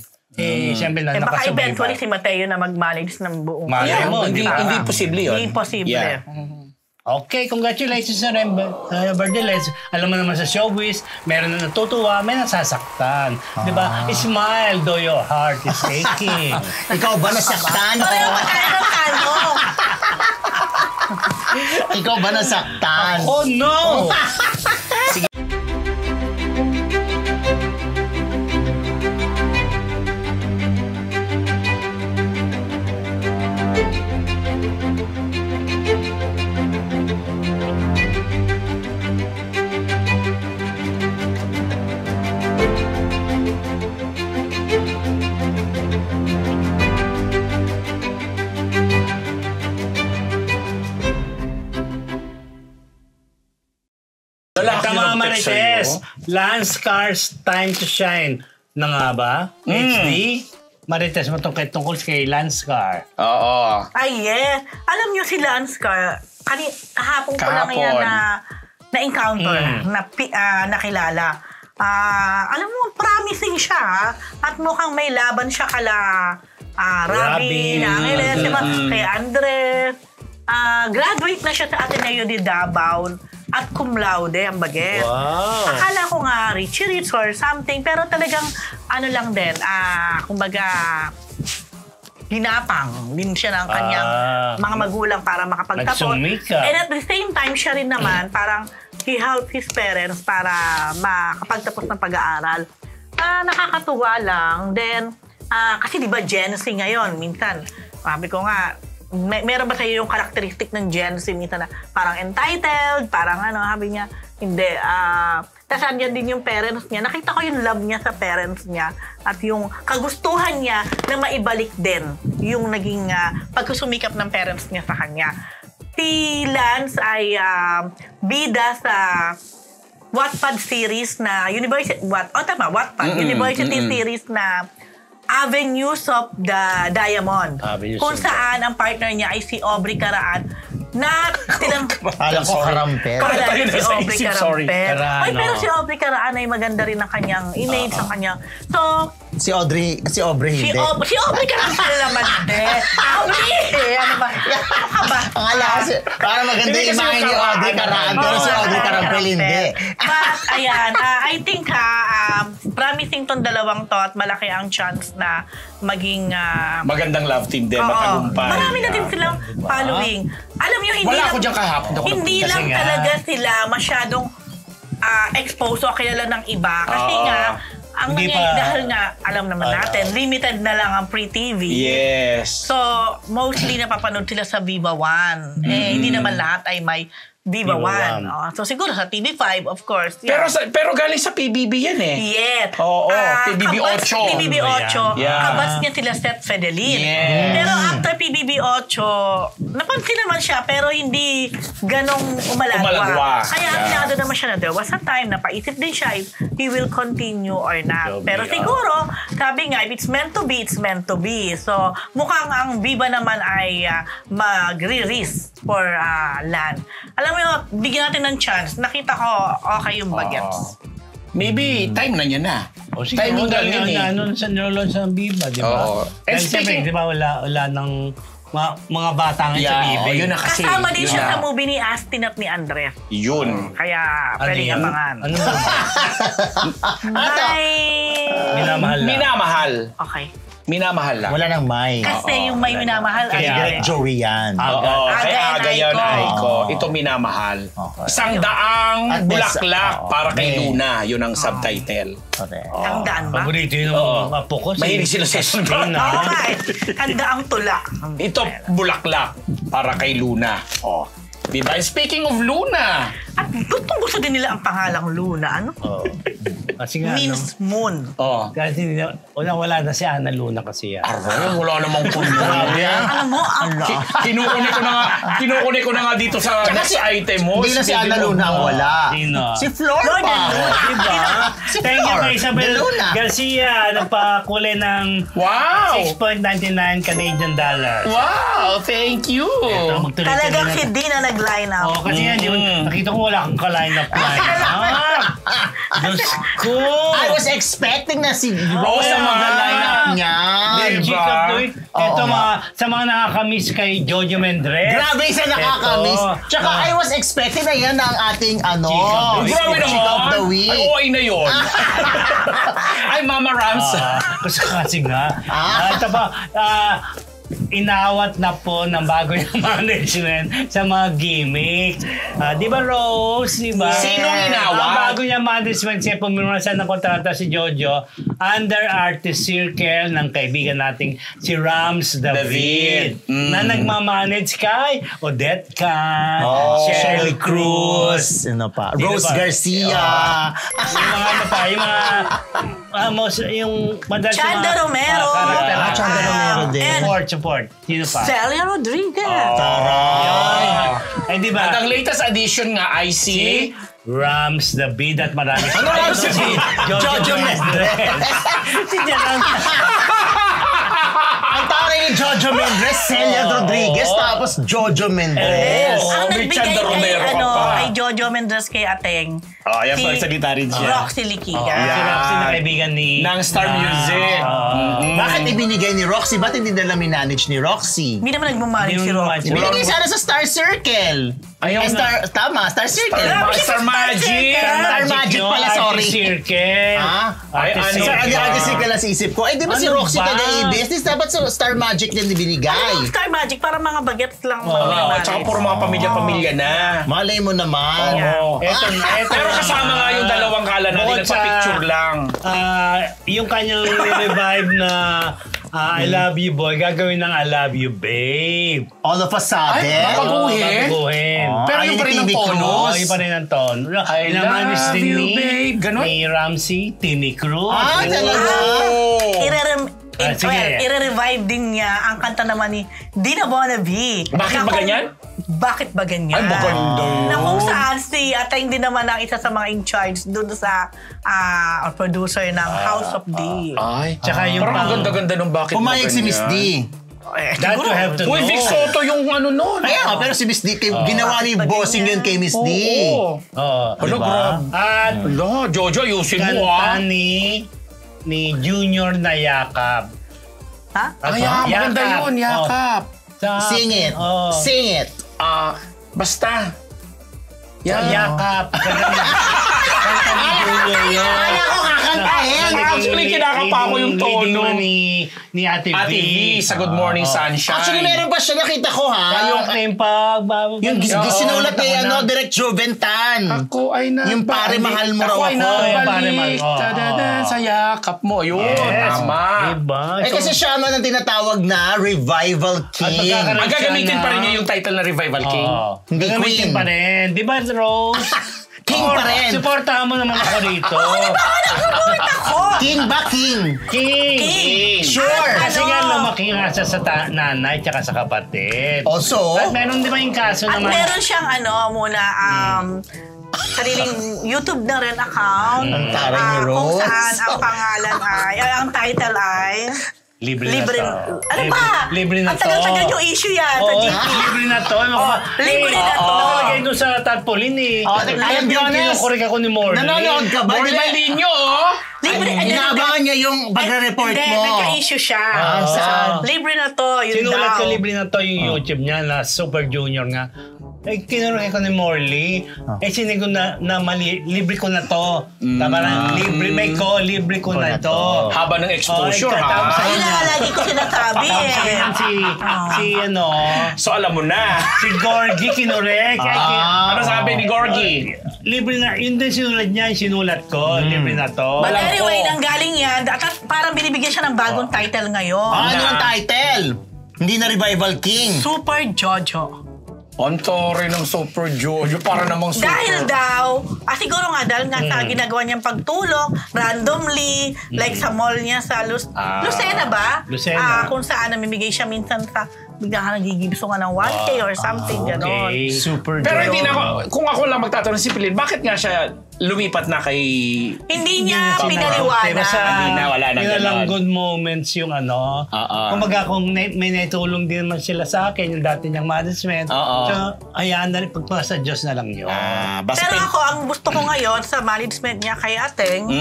Siyempre na baka nakasabay eventually pa. si Mateo na mag-manage ng buong. Malay mo, Hindi posible yun. Hindi imposible. Yeah. Okay, congratulations na rin, Berdeles. Alam mo naman sa showbiz, meron na natutuwa, may nasasaktan. Di ba? Smile though your heart is aching. Ikaw ba nasaktan? Pareho pa tayo ng tanong. Ikaw ba nasaktan? Oh no! Lalaki Tama ng text Marites, sa'yo. Lance Cars Time to Shine na nga ba? HD? Marites mo tungkol kay Lance Car. Oo. Ay, yes. Alam niyo si Lance Car, kahapon ko lang yan na-encounter, nakilala. Alam mo, promising siya. At mukhang may laban siya kala Robin, Angeles, kay Andres. Graduate na siya sa Ateneo de Davao at cum laude ang bagets. Wow. Akala ko nga Richie Rich or something, pero talagang ano lang din, kumbaga hinapang din siya ng kanyang mga magulang para makapagtapos. Nagsumika. And at the same time, siya rin naman parang he helped his parents para makapagtapos ng pag-aaral. Nakakatuwa lang. Then, kasi di ba Gen Z ngayon, minsan, sabi ko nga, meron ba sa'yo yung karakteristik ng Gen Z minsan na parang entitled, parang sabi niya, hindi. Tapos andyan din yung parents niya. Nakita ko yung love niya sa parents niya at yung kagustuhan niya na maibalik din yung naging pagsusumikap ng parents niya sa kanya. Si Lance ay bida sa Wattpad series na University series na Avenues of the Diamond. Kung saan ang partner niya ay si Aubrey Caraan na Alam ko karampet. Kala niya si Aubrey Carampet. Ay, Caraan, pero si Aubrey Caraan ay maganda rin ang kanyang image, ang kanyang... So, Si Aubrey hindi. si Aubrey Carampet naman. Aubrey! Ano ba? Ano ka ba? Akala ko para maganda Hindi yung kasi imahe ni yung Audrey Caraan, pero si Audrey Carampel hindi. But, ayan, I think promising tong dalawang to at malaki ang chance na maging... Magandang love team din, matagumpay. Marami na din silang following. Alam niyo, hindi Wala lang... ako dyan kahapon. Hindi Kasi lang nga, talaga sila masyadong exposed o kilala ng iba. Kasi nga, ang Hindi nangyayari, pa- dahil nga, alam naman natin, limited na lang ang pre-TV. Yes. So, mostly napapanood sila sa Viva One. Hindi naman lahat ay may Viva One. So, siguro sa TV5, of course. Yeah. Pero galing sa PBB yan eh. Yes. Oo, PBB 8. PBB 8. Yeah. Kabats niya sila Seth Fedelin. Yes. Pero after PBB 8, napansin naman siya pero hindi ganong umalagwa. Kaya aminado naman siya na there was a time na paisip din siya if he will continue or not. Pero siguro, sabi nga, if it's meant to be, it's meant to be. So, mukhang ang Viva naman ay magre-risk for land. Alam mo yun, bigyan natin ng chance. Nakita ko, okay yung bagets. Maybe time na niya na. Timing lang yun eh. Ano sa nilolons ng Viva, di ba? Oo. And And speaking- di ba wala ng mga bata ngayon sa Viva. Yun na kasi. Kasama din Yun siya na. sa movie ni Astin at ni Andres. Yun. Kaya, pwedeng yan? abangan. Ano ba? May... Minamahal lang. Minamahal. Okay. Minamahal lang. Wala nang may. Kasi yung may minamahal ay Kaya- Direct Joey yan. Oo, Aga kay yan, Aga yan, Aiko. Aiko. Ito minamahal. Okay. Isang daang At may- bulaklak oo. para kay May- Luna. Yun ang subtitle. Okay. Tandaan ba? Paborito yun Oo. ng apo ko. Mahilig sila sa Astin, Astin, ah. Okay. Handaang tula. Ito, bulaklak para kay Luna. Oh. Diba? Speaking of Luna, At gusto din nila ang pangalang Luna. Ano? Kasi nga, means moon. Oh. Kasi wala na si Ana Luna kasi yan. Aray, wala namang kundi. Alam mo, Kinukunik ko na nga dito sa next item mo. Hindi na si Ana Luna ang wala. Sino? Si Flor Flor pa. Diba? Si Thank you Flor kay Isabel de Luna. Garcia. Nagpakulay ng Wow! 6.99 Canadian dollars. Wow! Thank you! Magtuloy-tuloy talagang na- hindi na nag-line up. Oo, kasi nga, di ba, nakita ko wala kang ka-line up. Diyos ko! I was expecting na si Rose Kaya ang mga nga. line up niya. Chick of the Week. Ito sa mga nakakamiss kay Jojo Mendrez. Grabe siya nakakamiss. Ito. Tsaka I was expecting na yan ang ating Chick of the Week. Grabe Chick of the naman! Week. Ay, okay na yun. Ay, Mama Rams. Kasi nga. Ito pa, inawat na po ng bago yung management sa mga gimmicks. Di ba, Rose? Di ba? Sinong inawat? Ang bago niya management siya pumirmasan ng kontrata si Jojo under artist circle ng kaibigan nating si Rams David. Na nagmamanage kay Odette Can, Cheryl Cruz, Ano pa? Sino Rose pa? Garcia. yung mga ano pa, yung mga yung madalas Chanda Romero. Chanda Romero din. Support. Sino pa? Celia Rodriguez. Ay, di ba? At ang latest addition nga ay si... Rams David at marami. Ano Rams David? Jojo Mendrez. Si Jalan. Ang tawag ni Jojo Mendrez, Celia Rodriguez, tapos Jojo Mendrez. Ang may nagbigay Chanda Romero kay, ka pa. kay Jojo Mendrez kay Ateng. Yes, nagsalita rin siya. Roxy Liquiga. Si Roxy na kaibigan ni... Ng Star Music. Bakit ibinigay ni Roxy? Ba't hindi nila minanage ni Roxy? Hindi naman nagmamalig si Roxy. Ibinigay sana sa Star Circle. Ayaw na. Star Circle. Star Magic. Star Magic pala, sorry. Artist Circle. Ay, Artist ano? Sa Circle. Ate Circle na sa isip ko. Eh, di ba si Ano Roxy ba? taga-ABS? Di dapat sa Star Magic din ibinigay. Star Magic, para mga bagets lang. Tsaka puro mga pamilya-pamilya na. Malay mo naman. Oo. Eto na. Pero kasama nga yung dalawang kala natin, Bukod sa- nagpa-picture lang. Yung kanyang revive na I Love You Boy, gagawin ng I Love You Babe. All of a sudden. Ay, baguhin? Baguhin. Pero yung pa rin ang tono. Yung pa rin ang tono. I Inamanis love din you, ni, babe. Ganon? ni Ramsey, Timmy Cruz. Talaga? Sige. I-revive din niya ang kanta naman ni Dina Bonavi. Bakit ba ganyan? Bakit ba ganyan? Ay, maganda. Na kung saan si Ateng din naman ang isa sa mga in charge doon sa producer ng House of D. Ay, Tsaka yung parang ang pang- ganda-ganda nung bakit Pumayag si Miss D. That you have to know. Uy, Vic Soto yung ano nun. Kaya nga, pero si Miss D, ginawa ni bossing yun kay Miss D. Oo. Oo. Ano, grabe. At Ala, Jojo, ayusin mo kanta ah. ni Junior na Yakap. Ha? Ay, maganda yun, yakap. Sing it. Oh. Sing it. Basta. Yakap. Kanta ni Junior yun. Kaya ko kakantahin. Actually, kinakapa ko yung tono. Leading ni Ate V. Ate V sa Good Morning Sunshine. Actually, meron pa siya, nakita ko ha. Yung pag... Yung sinulat ni Direct Joventan. Ako ay na... Yung pare, mahal mo raw Ako ay ako. Yung pare, mahal. nabalik. Tadada, sa yakap mo. Yun, Yes. tama. Diba? Eh kasi siya man ang tinatawag na Revival King. magkakaroon- Ang gagamitin pa rin niya yung title na Revival King. Hindi Gagamitin Queen. pa rin. Di ba, Rose? King pa rin. Supportahan mo naman ako dito. King ba King? King! Sure. Kasi nga lumaki nga siya sa nanay tsaka sa kapatid. Also, At meron di ba yung kaso At naman? meron siyang sariling YouTube na rin account. Ang taray ni Kung Rose. saan ang pangalan ang title ay... Libre Libre. na to. Ano ba? Libre na Ang to. tagal-tagal yung issue yan sa Oo, GP. libre na to. libre na to. Nakalagay doon sa tarpaulin eh. I'll be honest. Kinukurik ako ni Morley. Nanonood ka ba? Di ba? Morlandinho, oh! Libre. Inaabangan niya yung pagre-report Hindi, mo. nagka-issue siya. saan? Libre na to. Yun Sinulat daw. ko libre na to yung YouTube niya na Super Junior nga. Eh, kinurik ko ni Morley. Eh, sinig ko na mali. Libre ko na to. Parang libre, may ko, libre ko na to. Haba ng exposure, Tapos ha? Ayun na nga lagi ko sinasabi Tapos eh. ganyan si So, alam mo na. si Gorgie kinurek. Ano sabi ni Gorgie? Libre na, yun din sinulat niya, yung sinulat ko. Libre na to. But Walang anyway, ko. nanggaling yan. At parang binibigyan siya ng bagong title ngayon. Ano ang title? Hindi na Revival King. Super Jojo. Onto rin ng Super Jojo. Para namang super. Dahil daw, siguro nga dahil nga sa ginagawa niyang pagtulong, randomly, like sa mall niya sa Lucena ba? Lucena. Kung saan namimigay siya minsan sa bigla ka nagigibso nga ng 1K or something, gano'n. Okay. Super Pero hindi Jojo. na ako, kung ako lang magtatanong si Pilin, bakit nga siya lumipat na kay... Hindi niya pinaliwanag. Hindi na, wala na Yun lang ganon. good moments yung ano. Kumbaga kung may naitulong din naman sila sa akin, yung dati niyang management. So, ayan na rin, pagpasa Diyos na lang yun. Pero ako, ang gusto ko ngayon sa management niya kay Ateng,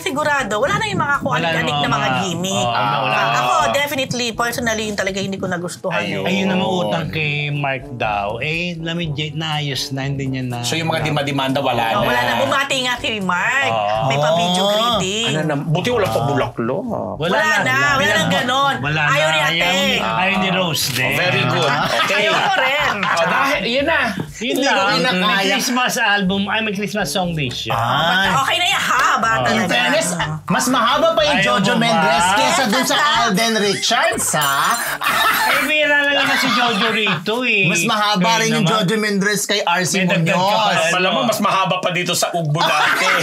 sigurado, wala na yung mga kuanik-anik na mga gimmick. Ako, definitely, personally, yung talaga hindi ko nagustuhan. Ayun na mautang kay Mark daw. Legit naayos na, hindi niya na. So yung mga dimanda wala na. Wala na. Bumati nga si Mark. May pa-video greeting. Buti wala pa bulaklo. Wala nang ganon. Ayaw ni Ateng. Ayaw ni Rose din. Very good. Okay. Ayaw ko rin. Dahil, yun na. Yun lang. May Christmas album, may Christmas song din siya. Okay na yan, haba talaga. In fairness, mas mahaba pa yung Ayaw Jojo mo ba? Mendez kesa dun sa Alden Richards, ha? Bira na naman si Jojo rito eh. Mas mahaba rin yung Jojo Mendez kay RC May dagdag ka pa. Munoz. Malamang mas mahaba pa dito sa Ugbo natin.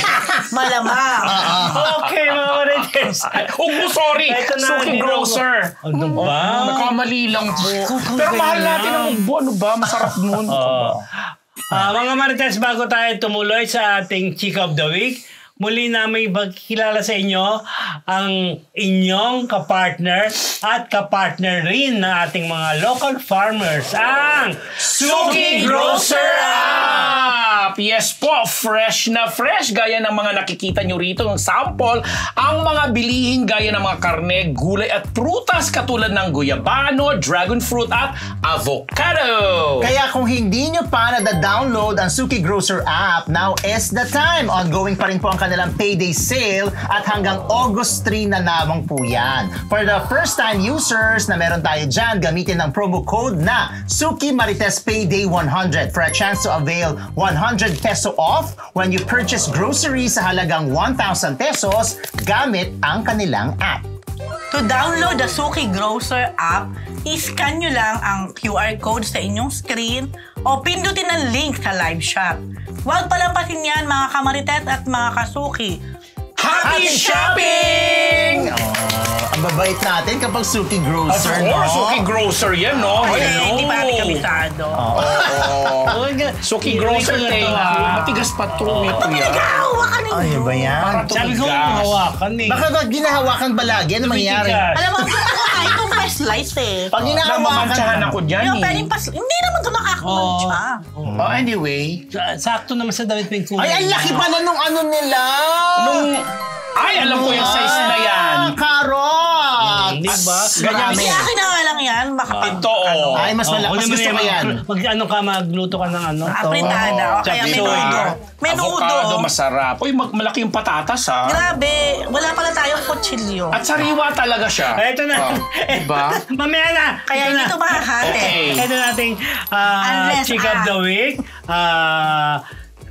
Malamang. Okay, mga Marites. Ugbo, sorry. Ito na, Suki hindi na Grocer. Ano ba? Nagkamali lang po. Pero mahal natin ang Ugbo. Ano ba? Masarap nun. Mga Marites, bago tayo tumuloy sa ating Chika of the Week, muli namin magkilala sa inyo ang inyong kapartner at kapartner rin ng ating mga local farmers, ang Suki Grocer App! Yes po, fresh na fresh. Gaya ng mga nakikita nyo rito ng sample, ang mga bilihin gaya ng mga karne, gulay at prutas katulad ng guyabano, dragon fruit at avocado. Kaya kung hindi nyo pa nada-download ang Suki Grocer app, now is the time. Ongoing pa rin po ang kanilang payday sale at hanggang August 3 na lamang po yan. For the first-time users na meron tayo dyan, gamitin ang promo code na Suki Marites Payday 100 for a chance to avail 100 peso off when you purchase groceries sa halagang 1,000 pesos gamit ang kanilang app. To download the Suki Grocer app, i-scan nyo lang ang QR code sa inyong screen o pindutin ang link sa live chat. Huwag palampasin yan mga kamarites at mga kasuki. Happy shopping! Ang babait natin kapag Suki Of Grocer, course, no? Suki Grocer yan, no? Hindi pa natin kabisado. Suki Grocer, thank you. Matigas pa to. Hawakan ninyo. Ay, ba yan? Sabi ko hawakan eh. Baka ba ginahawakan ba lagi? Ano mangyayari? Alam mo, kahit itong press slice eh. Pag hinahawakan Namamantsahan ako dyan Yung eh. pwedeng hindi naman ito nakakamancha. Anyway. Sakto naman sa damit ng kulay. Ay, ang laki pala nung ano nila! Ay, alam ko yung size na yan. Carrot! Di ba? Ganyan. Hindi akin na nga lang yan. Ito, oh. Ay, mas malakas. Gusto ko yan. Magluto ka ng ano? Apritada. O kaya Chapso. menudo. Avocado, Menudo. masarap. Uy, malaki yung patatas, ha? Grabe. Wala pala tayong kutsilyo. At sariwa talaga siya. Ito na. Diba? Mamaya na. Kaya Ito hindi na. ito makahati. Okay. Ito nating Unless, Chick of the Week.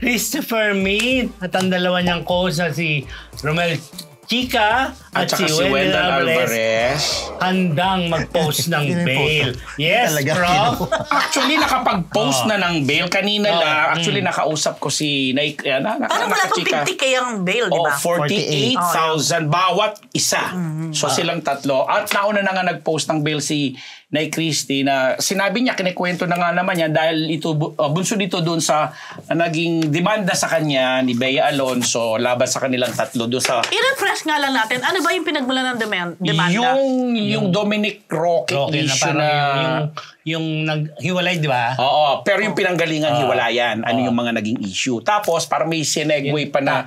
Christopher Mead at ang dalawa niyang co na si Romel Chica At saka si Wendell Alvarez. handang mag-post ng bail. Yes, Talaga, Prof. Actually, nakapag-post na ng bail. Kanina lang, actually, nakausap ko si Nike. Parang wala pang 50K ang bail, di ba? 48,000 bawat isa. So silang tatlo. At nauna na nga nag-post ng bail si Nay Christie na sinabi niya, kinikwento na nga naman yan dahil ito, bunso dito doon sa naging demanda sa kanya ni Bea Alonso laban sa kanilang tatlo doon sa I-refresh nga lang natin. Ano ba yung pinagmula ng demanda? yung Dominic Roque Okay, na issue parang yung naghiwalay, di ba? Oo, pero yung pinanggalingan hiwalayan, ano yung mga naging issue. Tapos parang may sinegue pa na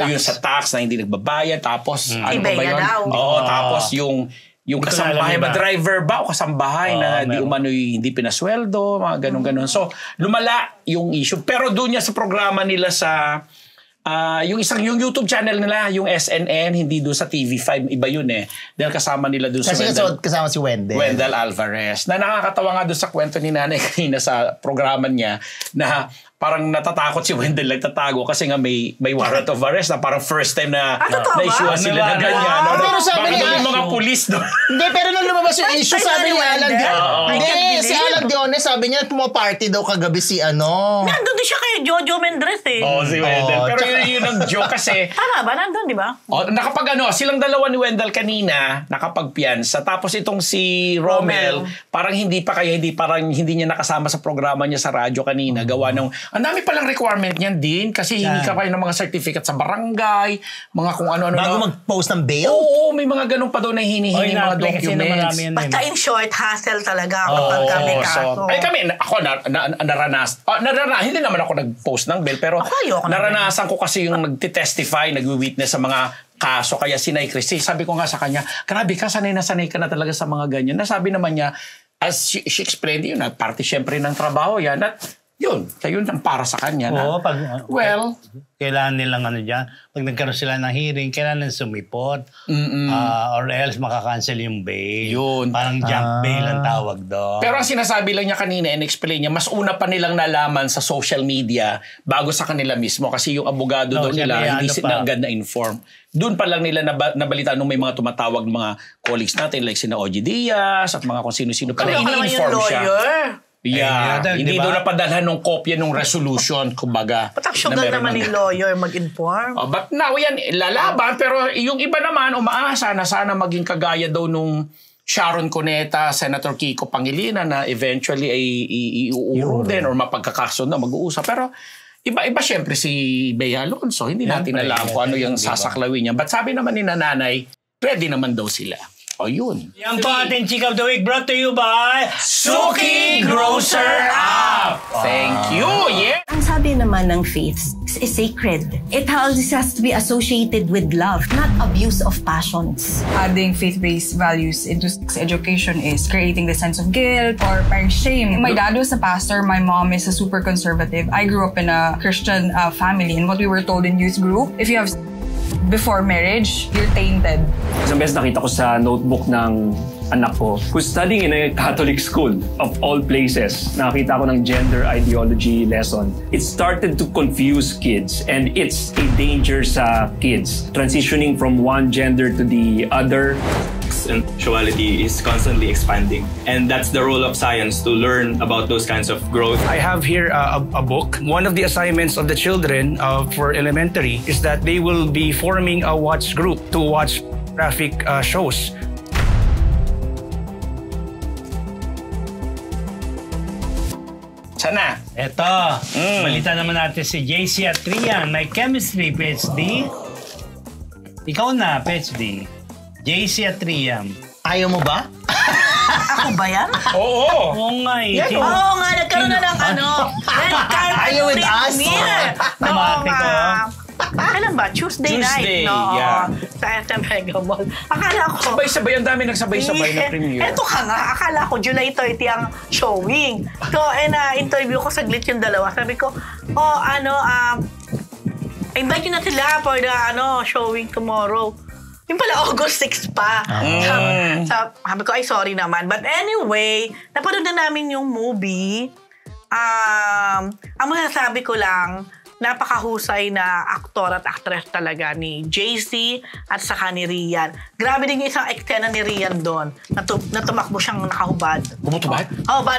yung sa tax na hindi nagbabayad, tapos ano pa ba Bea yun? daw. Oo, tapos yung Hindi ko kasambahay alam ba, yun, driver ba o kasambahay na di meron. umano'y hindi pinasweldo, mga ganun-ganun. So, lumala yung issue. Pero doon niya sa programa nila sa yung YouTube channel nila, yung SNN, hindi doon sa TV5, iba yun eh. Dahil kasama nila doon sa Kasi kasama si Wendell. Wendell Alvarez. Na nakakatawa nga doon sa kwento ni nanay kanina sa programa niya na parang natatakot si Wendell nagtatago kasi nga may warrant of arrest na parang first time na totoo ba? na-issue sila na ganyan. Pero sabi bakit niya, yung mga pulis doon? Hindi, pero nung lumabas yung issue, sabi ni Alan si Alan Diones, sabi niya, pumaparty daw kagabi si ano. Nandun din siya kay Jojo Mendres eh. Si Wendell. Pero yun ang joke kasi. Tama ba? Nandun, di ba? Silang dalawa ni Wendell kanina, nakapagpiyansa. Tapos itong si Romel, parang hindi niya nakasama sa programa niya sa radyo kanina. Gawa ng, ang dami palang requirement niyan din kasi hindi ka kayo ng mga certificate sa barangay, mga kung ano-ano. Bago mag-post ng bail? Oo, may mga ganun pa doon na hinihingi mga documents. Basta in short, hassle talaga kapag kami kaso. Hindi naman ako nag-post ng bail, pero naranasan ko kasi yung nagtitestify, nag-witness sa mga kaso. Kaya sinay Christy, sabi ko nga sa kanya, grabe ka, sanay ka na talaga sa mga ganyan. Nasabi naman niya, as she explained, yun, at parte syempre ng trabaho yan, at yun ang para sa kanya. Oo, kailangan nilang dyan. Pag nagkaroon sila ng hearing, kailangan sumipot. Or else makakancel yung bail. Yun. Parang junk bail ang tawag doon. Pero ang sinasabi lang niya kanina and explain niya, mas una pa nilang nalaman sa social media bago sa kanila mismo. Kasi yung abogado doon nila, hindi sila agad na-inform. Doon pa lang nila nabalita nung may mga tumatawag ng mga colleagues natin like sina OG Diaz at mga kung sino-sino pa na ini-inform siya. Yeah, hindi daw napadalhan ng kopya ng resolution, kumbaga. Patang-sugar naman yung lawyer mag-inform. But now, yan, lalaban. Pero yung iba naman, umaasa na sana maging kagaya daw nung Sharon Cuneta, Senator Kiko Pangilinan na eventually ay iuurong din or mapagkakaso na mag-uusap. Pero iba syempre si Bea Alonzo. Hindi natin alam kung ano yung sasaklawin niya. But sabi naman ni nanay, ready naman daw sila. O yun. Yan po ating Chika of the Week brought to you by Suki Grocer App! Thank you! Yeah! Ang sabi naman ng faith is sacred. It has to be associated with love, not abuse of passions. Adding faith-based values into education is creating the sense of guilt or parang shame. My dad was a pastor. My mom is a super conservative. I grew up in a Christian family, and what we were told in youth group, if you have before marriage, you're tainted. Isang beses nakita ko sa notebook ng anak ko who's studying in a Catholic school of all places. Nakita ko ng gender ideology lesson. It started to confuse kids and it's a danger sa kids. Transitioning from one gender to the other. And sexuality is constantly expanding. And that's the role of science, to learn about those kinds of growth. I have here a book. One of the assignments of the children for elementary is that they will be forming a watch group to watch graphic shows. Sana. Eto, balita naman natin si JC Atrian, may chemistry PhD. Ikaw na, PhD. JC Atrian. Ayaw mo ba? Ako ba yan? Oo. Oo nga eh. Oo nga, nagkaroon na ng red carpet. Are you with us? Automatic, Kailan ba? Tuesday night. No? Yeah. Sa SM Mega Mall. Akala ko... Sabay-sabay, ang dami nagsabay-sabay na premiere. Eto ka nga, akala ko July 30 ang showing. So, interview ko saglit yung dalawa. Sabi ko, invite nyo na sila for the showing tomorrow. Yung pala, August 6 pa. Sabi ko, ay sorry naman. But anyway, napanood na namin yung movie. Ang masasabi ko lang, napakahusay na aktor at actress talaga ni JC at saka ni Rian. Grabe din yung isang eksena ni Rian doon na tumakbo siyang nakahubad. Bumutubad?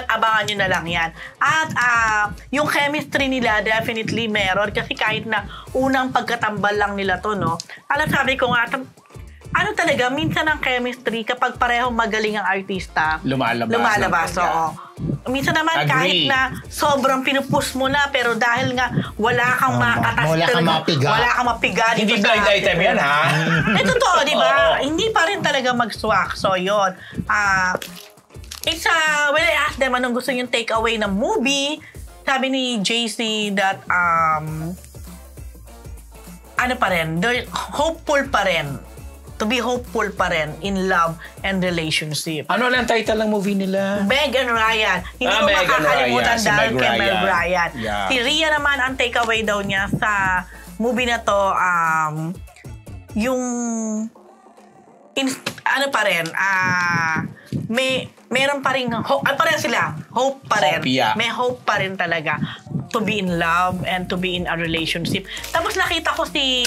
Abangan nyo na lang yan. At yung chemistry nila definitely meron kasi kahit na unang pagkatambal lang nila to, no? Alam, sabi ko nga, talaga, minsan ang chemistry, kapag parehong magaling ang artista, lumalabas. Oo. Minsan naman, kahit na sobrang pinupus mo na, pero dahil nga wala kang wala kang mapiga. Hindi blind item yan, ha? Totoo, di ba? Hindi pa rin talaga mag-swak. So, yun. When I asked them anong gusto yung take away ng movie, sabi ni JC that, hopeful pa rin. To be hopeful pa rin in love and relationship. Ano lang title ng movie nila? Meg and Ryan. Hindi mo makakalimutan dahil kay Meg Ryan. Yeah. Si Rhea naman, ang takeaway daw niya sa movie na to, meron pa rin hope. Pareho sila. Hope pa rin. Hope, yeah. May hope pa rin talaga to be in love and to be in a relationship. Tapos nakita ko si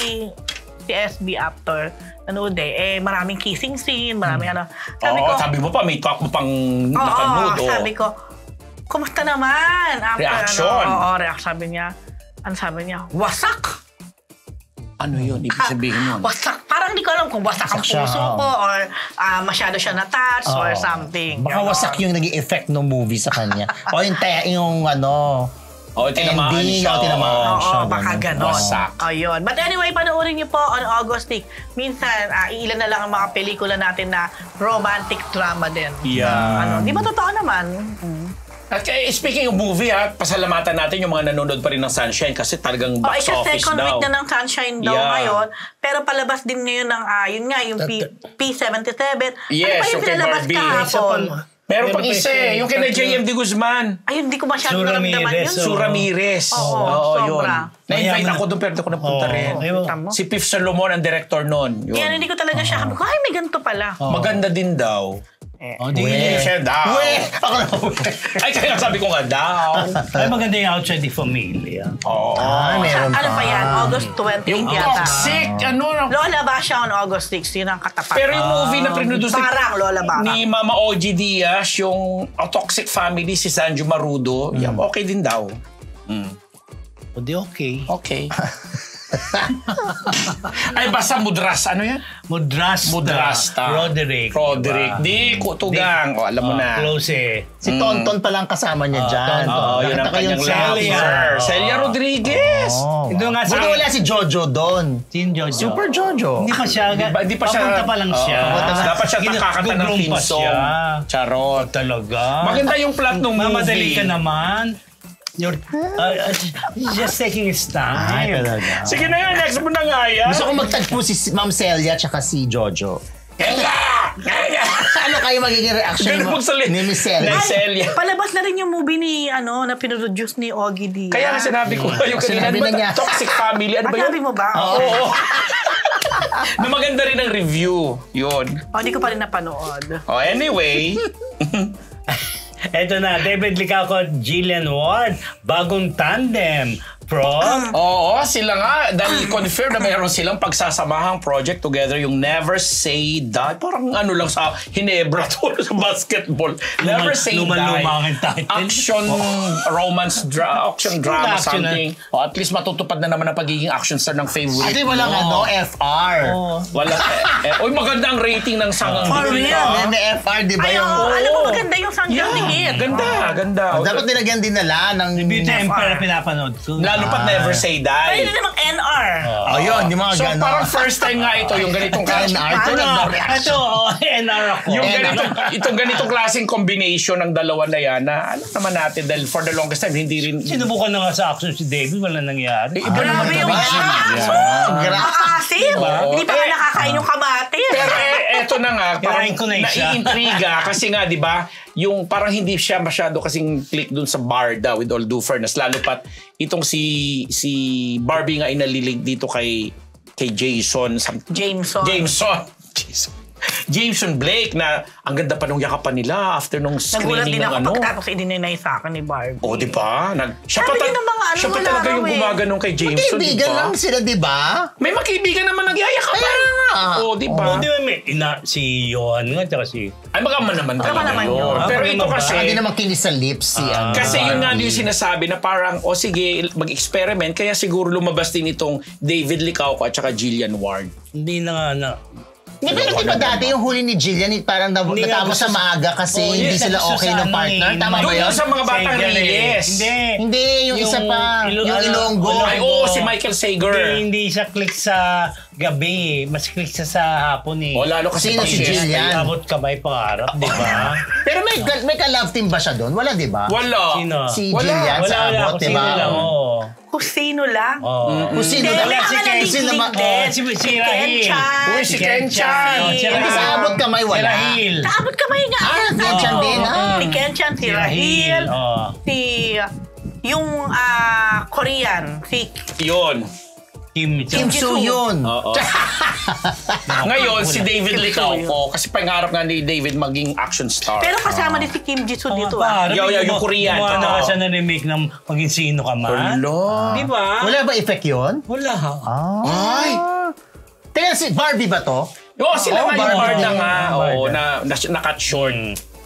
SB after nanood maraming kissing scene, maraming ano. Sabi mo pa, may talk mo pang nakanood. Sabi ko, kumusta naman? After, reaction. Reaction. Sabi niya, wasak. Ano yun? Ibig sabihin nun? Wasak. Parang di ko alam kung wasak ang puso ko or masyado siya na-touch or something. Baka wasak yung naging effect ng movie sa kanya. O yung tinamaan siya. Baka ganon. Wasak. Ayun. But anyway, panoorin niyo po on August 6. Minsan, ilan na lang ang mga pelikula natin na romantic drama din. Yeah. Di ba totoo naman? At speaking of movie, pasalamatan natin yung mga nanonood pa rin ng Sunshine kasi talagang box office second daw. week na ng Sunshine daw ngayon. Pero palabas din ngayon ng, yung P77. Yes, yung pinalabas kahapon? Meron pang isa yung kina JM De Guzman. Ayun, hindi ko masyadong naramdaman yun. Su Ramirez. Oo, yun. Na-invite ako doon pero hindi ko napunta rin. Si Pif Solomon ang director noon. Yan, hindi ko talaga siya. Ay, may ganito pala. Maganda din daw. Hindi siya daw. Ay, kaya sabi ko nga daw. Ay, maganda yung Outside the Familia. Meron pa. Ano pa yan? August 28 yung yata. Toxic, Lola ba siya on August 6? Yun ang katapat. Pero yung movie na produce Parang Lola ba? ni Mama OG Diaz, yung A Toxic Family, si Sanjo Marudo, okay din daw. O di okay. Okay. Ay, basta Mudras. Ano yan? Mudrasta. Roderick. Di, Kutugang. Alam mo na. Close Si Tonton pa lang kasama niya dyan. Yun ang kanyang lover. Celia Rodriguez. Buti wala si Jojo doon. Sin Jojo. Super Jojo. Hindi pa siya. Papunta pa lang siya. Dapat siya kakanta ng theme song. Charot. Talaga. Maganda yung plot ng movie. Mamadali ka naman. You're just taking his time. Sige na nga, next mo na nga yan. Gusto ko magtagpo si Ma'am Celia tsaka si Jojo. Ano kayo magiging reaction ni Miss Celia? Palabas na rin yung movie ni na pinroduce ni Ogie Diaz. Kaya nga sinabi ko yung kanina, Toxic Family. Ano ba yun? Sabi mo ba? Oo. Na maganda rin ang review. Yun. Hindi ko pa rin napanood. Anyway. Eto na, David Licauco at Jillian Ward. Bagong tandem. Oo, sila nga. Dahil confirm na mayroon silang pagsasamahang project together, yung Never Say Die. Parang lang sa Hinebra to sa basketball. Never Say Die. Action, romance, action drama, something. At least matutupad na naman ang pagiging action star ng favorite. Ate, walang FR. Walang maganda ang rating ng Sanggang Dikit. May FR, di ba yung... Alam mo, maganda yung Sanggang Dikit. Ganda. Dapat nilagyan din nila ng... Beauty Empire pinapanood ko. Lalo pat Never Say Die. Pwede namang NR. Ayun, di mga gano'n. So parang first time nga ito, yung ganitong klaseng... Ito, NR ako. Yung itong ganitong klaseng combination ng dalawa na yan, na alam naman natin, dahil for the longest time, hindi rin... Sinubukan na nga sa action si David, wala nangyari. Iba naman yung asim. Hindi pa nakakain yung kamatis. Pero eto na nga, parang naiintriga kasi nga, di ba, yung parang hindi siya masyado kasing click dun sa Barda, with all due fairness, lalo pat itong si Barbie nga inalilig dito kay Jameson Blake na ang ganda pa nung yakapan nila after nung screening ng Nagulat din ako pagkatapos i-deny sa akin ni Barbie. Di ba? Siya pa talaga yung gumaganong kay Jameson, di magkaibigan ba? lang sila, di ba? May magkaibigan naman nagyayakapan. Di ba? Si Johan nga, tsaka si... Ay, magkama naman talaga yun. Pero ito kasi... Hindi naman kinis sa lips si kasi yun nga yung sinasabi na parang, sige, mag-experiment, kaya siguro lumabas din itong David Licauco at saka Jillian Ward. Hindi na nga Pero di ba dati yung huli ni Jillian, parang natapos sa maaga kasi hindi sila okay ng partner? Tama ba yun? Doon sa mga batang lilis. Hindi, yung isa pa. Yung Ilonggo. Ay, si Michael Sager. Hindi siya click sa gabi. Mas click siya sa hapon eh. Lalo kasi sino si Jillian? Abot kamay pangarap, di ba? Pero may ka-love team ba siya doon? Wala, di ba? Wala. Sino? Si Jillian sa abot, di ba? Kusino lang? Kusino lang? Si Rahil. Si Kenchan. Hindi sa abot kamay, wala. Si Rahil. Sa abot kamay nga. Kenchan din. Si Kenchan, si Rahil. Yung Korean. Yun. Kim Soo Hyun. Oo. Ngayon, si David Licauco, kasi pangarap nga ni David maging action star. Pero kasama din si Kim Ji-soo dito. Yung Korean. Gumawa na siya na remake ng Maging Sino Ka Man. Di ba? Wala ba effect yun? Wala. Ay! Teka, si Barbie ba to? Oo, sila nga yung Barbie. Barda nga. Oo, na-cut short.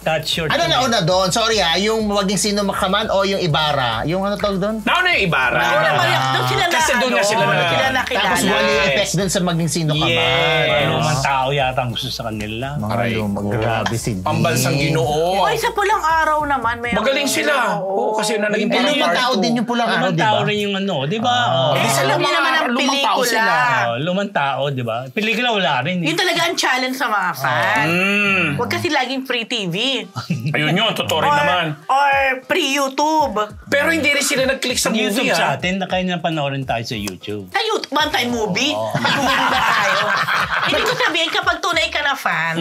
Cut short. Ano nauna doon? Sorry yung Maging Sino Ka Man o yung Ibarra? Yung ano tawag doon? Nauna yung Ibarra. Kasi doon na sila nakilala. Tapos wala yung effect doon sa Maging Sino Ka Man. Lumang tao yata ang gusto sa kanila. Mga lumang grabe si Dean. Pambansang Ginoo. Ay, sa pulang araw naman. Magaling sila. Oo, kasi na naging Pero lumang tao din yung pulang araw, di ba? Lumang tao rin yung ano, di ba? Alam niyo naman ang pelikula. Lumang tao, di ba? Pelikula wala rin. Yun talaga ang challenge sa mga fan. Huwag kasi laging free TV. Ayun yun, totoo rin naman. Or pre-YouTube. Pero hindi rin sila nag-click sa movie, YouTube sa atin, na kaya na panoorin tayo sa YouTube. Sa YouTube, one time movie. Bumili ba tayo? Hindi ko sabihin, kapag tunay ka na fan,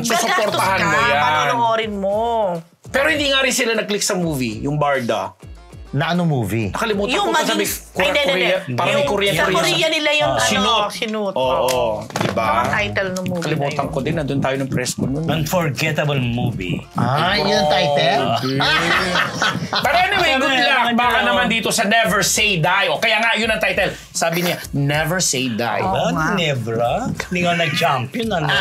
gagastos susuportahan ka, mo yan. panonoorin mo. Pero hindi nga rin sila nag-click sa movie, yung Barda. Na ano movie? Nakalimutan Yung ko maging... Korea. Parang may Korean. Sa Korea nila yung Sinut. Oo. Diba? Ang title ng movie. Kalimutan ko din. Nandun tayo ng press ko nun. Unforgettable movie. Yun ang title? But anyway, good luck. Baka naman dito sa Never Say Die. O kaya nga, yun ang title. Sabi niya, Never Say Die. Never, Hindi nga nag-champion, ano?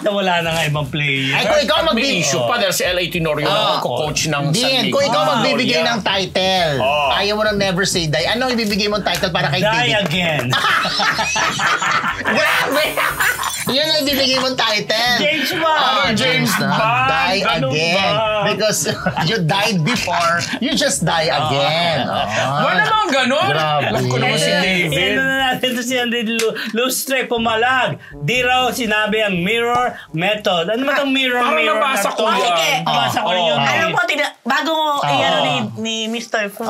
Nawala na nga ibang player. Ay, kung ikaw May issue pa dahil si L.A. Tenorio ang coach ng San Diego. Kung ikaw magbibigay ng title, ayaw mo ng Never Say Die, ano ibibigay mong title para kay Die David? Again. Grabe! Yan ang ibibigay mong title. James Bond. James Bond. Die again. Because you died before, you just die again. Wala naman ganun. Grabe. Alam ko naman si David. Ano na natin ito si Andre Lustre pumalag. Di raw sinabi ang mirror method. Ano ba itong mirror Parang mirror? nabasa ko yan. Sige. Nabasa ko rin yun. Alam mo, bago i-ano ni Mr. Fu,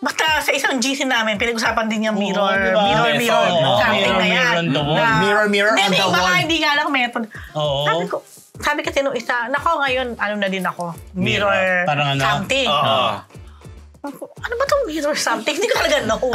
basta sa isang GC namin, pinag-usapan din yung mirror. Mirror. Something na yan. Mirror on the wall. Hindi nga lang method. Sabi kasi nung isa, nako ngayon, ano na din ako, mirror something. Ano ba itong mirror something? Hindi ko talaga know.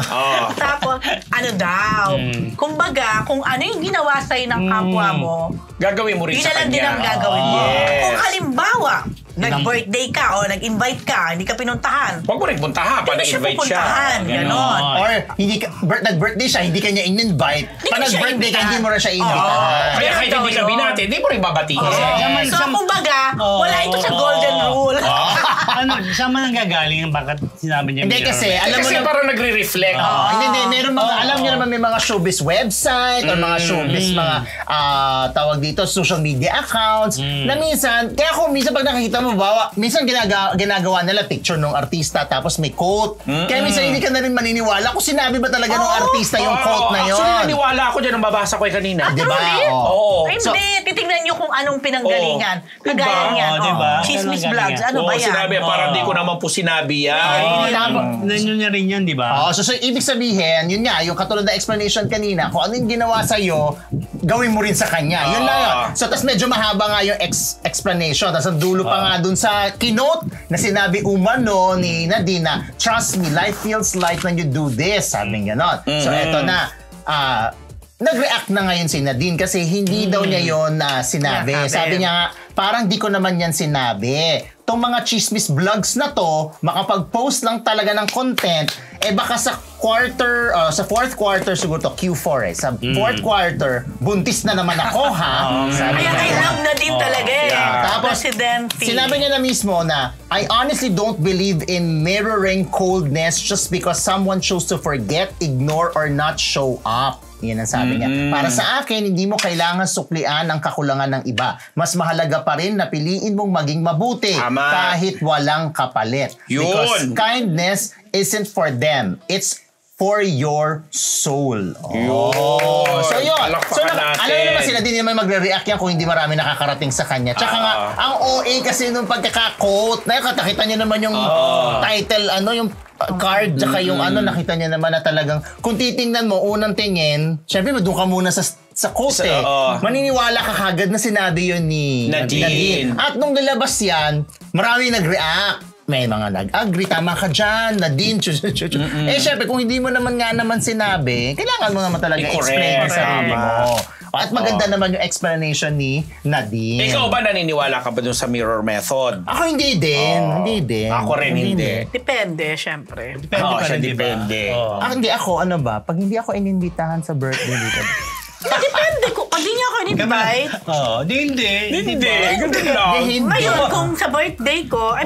Tapos, ano daw, kumbaga, kung ano yung ginawa sa'yo ng kapwa mo, gagawin mo rin sa kanya. yun na lang din ang gagawin mo. Kung halimbawa, nag-birthday ka o nag-invite ka, hindi ka pinuntahan. Huwag mo rin puntahan, pa nag-invite siya. Ganon. Or nag-birthday siya, hindi ka niya in-invite. Pa nag-birthday ka, hindi mo rin siya in-invite. Kaya kahit hindi ka binati, hindi mo rin babatiin. So, kumbaga, wala ito sa golden rule. Saan man ang gagaling yung bakit sinabi niya Hindi mirror kasi, method? alam mo Kasi parang nagre-reflect. Hindi. Meron mga, alam niyo naman may mga showbiz website or mga showbiz mga tawag dito, social media accounts na minsan, kaya kung minsan pag nakikita mo, minsan ginagawa nila picture ng artista tapos may quote. Kaya minsan hindi ka na rin maniniwala kung sinabi ba talaga ng artista yung quote na yun. Actually, naniwala ako dyan ang babasa ko kanina. Diba? Hindi, titignan nyo kung anong pinanggalingan. Kagaya niyan. Chismis vlogs, ano ba yan? Sinabi, parang di ko naman po sinabi yan. Nanyo niya rin yan, di ba? So ibig sabihin, yun nga, yung katulad na explanation kanina, kung ano yung ginawa sa'yo, gawin mo rin sa kanya. Yun lang yun. So tas medyo mahaba nga yung explanation. Tas ang dulo pa nga dun sa keynote na sinabi umano ni Nadine, trust me, life feels like when you do this. Sabi gano'n. So eto na, nag-react na ngayon si Nadine kasi hindi daw niya yun sinabi. Sabi niya nga, parang di ko naman yan sinabi. Itong mga chismis vlogs na to, makapag-post lang talaga ng content, baka sa fourth quarter siguro to, Q4 Sa fourth quarter, buntis na naman ako, ha? Kaya I love na din talaga Tapos, sinabi niya na mismo na, I honestly don't believe in mirroring coldness just because someone chose to forget, ignore, or not show up. Yan ang sabi niya. Para sa akin, hindi mo kailangan suklian ang kakulangan ng iba. Mas mahalaga pa rin na piliin mong maging mabuti kahit walang kapalit. Because kindness isn't for them. It's for your soul. So yun. So alam naman sila, din naman magre-react yan kung hindi marami nakakarating sa kanya. Tsaka nga, ang OA kasi nung pagkaka-quote, nakita niyo naman yung title, yung card, tsaka yung nakita niya naman na talagang, kung titingnan mo, unang tingin, syempre doon ka muna sa quote maniniwala ka kagad na sinabi yun ni Nadine. At nung nilabas yan, marami nag-react. may mga nag-agree, tama ka dyan, Nadine, syempre, kung hindi mo naman sinabi, kailangan mo naman talaga explain sa sarili mo. At maganda naman yung explanation ni Nadine. Ikaw ba naniniwala ka ba dun sa mirror method? Ako hindi din. Ako rin hindi. Depende, syempre. Depende. Hindi ako, pag hindi ako inimbitahan sa birthday dito. Depende ko. Hindi niya ako in-invite. Hindi. Ganun lang. Ngayon, kung sa birthday ko,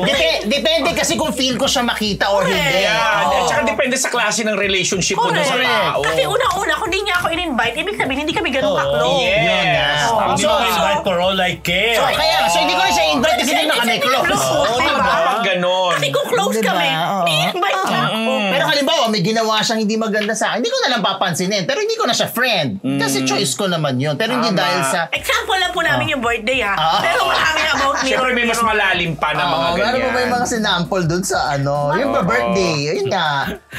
Depende kasi kung feel ko siya makita or hindi. At saka depende sa klase ng relationship mo dun sa tao. Kasi una-una, kung hindi niya ako in-invite, ibig sabihin, hindi kami ganun ka-close. Yes. Hindi mo invite for all I care. So hindi ko rin siya invite kasi hindi na kami close. Dapat ganon. Kasi kung close kami, invite niya ako. Pero halimbawa, may ginawa siyang hindi maganda sa akin, hindi ko na lang papansinin. Pero hindi ko na siya friend. Kasi choice ko naman yun. Pero hindi dahil sa... Example lang po namin yung birthday Pero marami about me. Siyempre may mas malalim pa na mga ganyan. Meron mo ba yung mga sinample dun sa yung birthday? Ayun nga.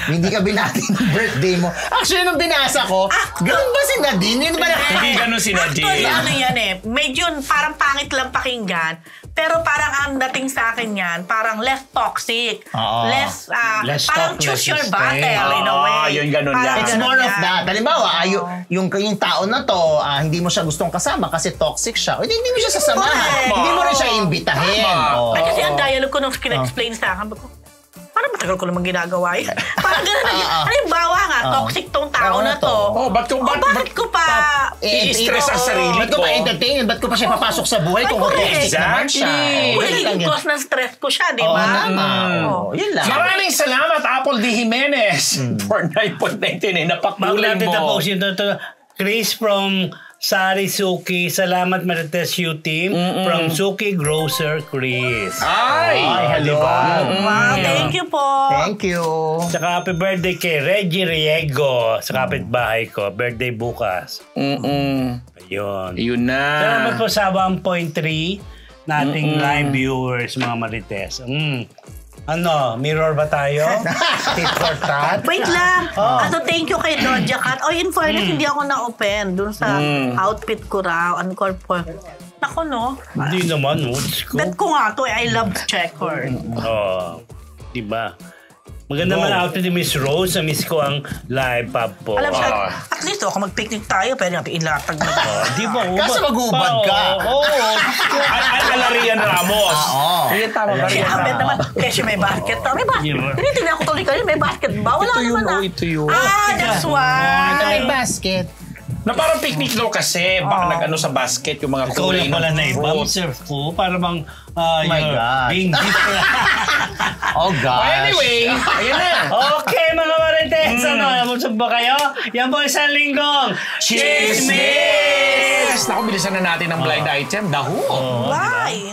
Hindi ka binati ng birthday mo. Actually, nung binasa ko, ganun ba si Nadine? Hindi ganun si Nadine. Actually, ano yan medyo parang pangit lang pakinggan. Pero parang ang dating sa akin yan, parang less toxic. Less parang choose your battle in a way. Yun ganun yan. It's more of that. Halimbawa, yung tao na to, hindi mo siya gustong kasama kasi toxic siya. Hindi mo siya sasamahan. Hindi mo rin siya imbitahin. Kasi ang dialogue ko nung kina-explain sa akin, parang matagal ko naman ginagawa yun. Parang gano'n na yun. Halimbawa nga, toxic tong tao na to. Bakit ko pa i-stress ang sarili ko? Ba't ko pa entertain? Ba't ko pa siya papasok sa buhay kung toxic naman siya? Naging cause ng stress ko siya, di ba? Yun lang. Maraming salamat, Apple D. Jimenez. For 9.99, napakulay mo. Chris from Sari Suki, salamat Marites U team from Suki Grocer Chris. Hello. Wow, thank you po. Thank you. Saka happy birthday kay Reggie Riego sa kapitbahay ko. Birthday bukas. Ayun. Yun na. Salamat po sa 1.3 nating live viewers, mga Marites. Mirror ba tayo? Tit for tat? Wait lang. Thank you kay Doja Cat. In fairness, hindi ako na-open dun sa outfit ko raw. Nako, no? Hindi naman, Bet ko nga to I love checkered. Diba? Maganda man outfit ni Miss Rose. Miss ko ang live pub po. Alam siya, at least ako mag-picnic tayo, pwede natin ilatag na. Di ba? Kasi mag-ubad ka. Alarian Ramos. Tama ba? Siyempre naman, kasi may basket. May basket. Tinitignan ko tuloy kanina, may basket ba? Wala naman Ito yun. That's why. May basket. Na parang picnic daw kasi, baka nag-ano sa basket yung mga kulay ng pala na iba. Surf ko, para bang being gift. Oh gosh. Anyway, ayan na. Okay mga Marites, namusog ba kayo? Yan po isang linggong Chismis! Naku, bilisan na natin ang blind item. Daho. Why?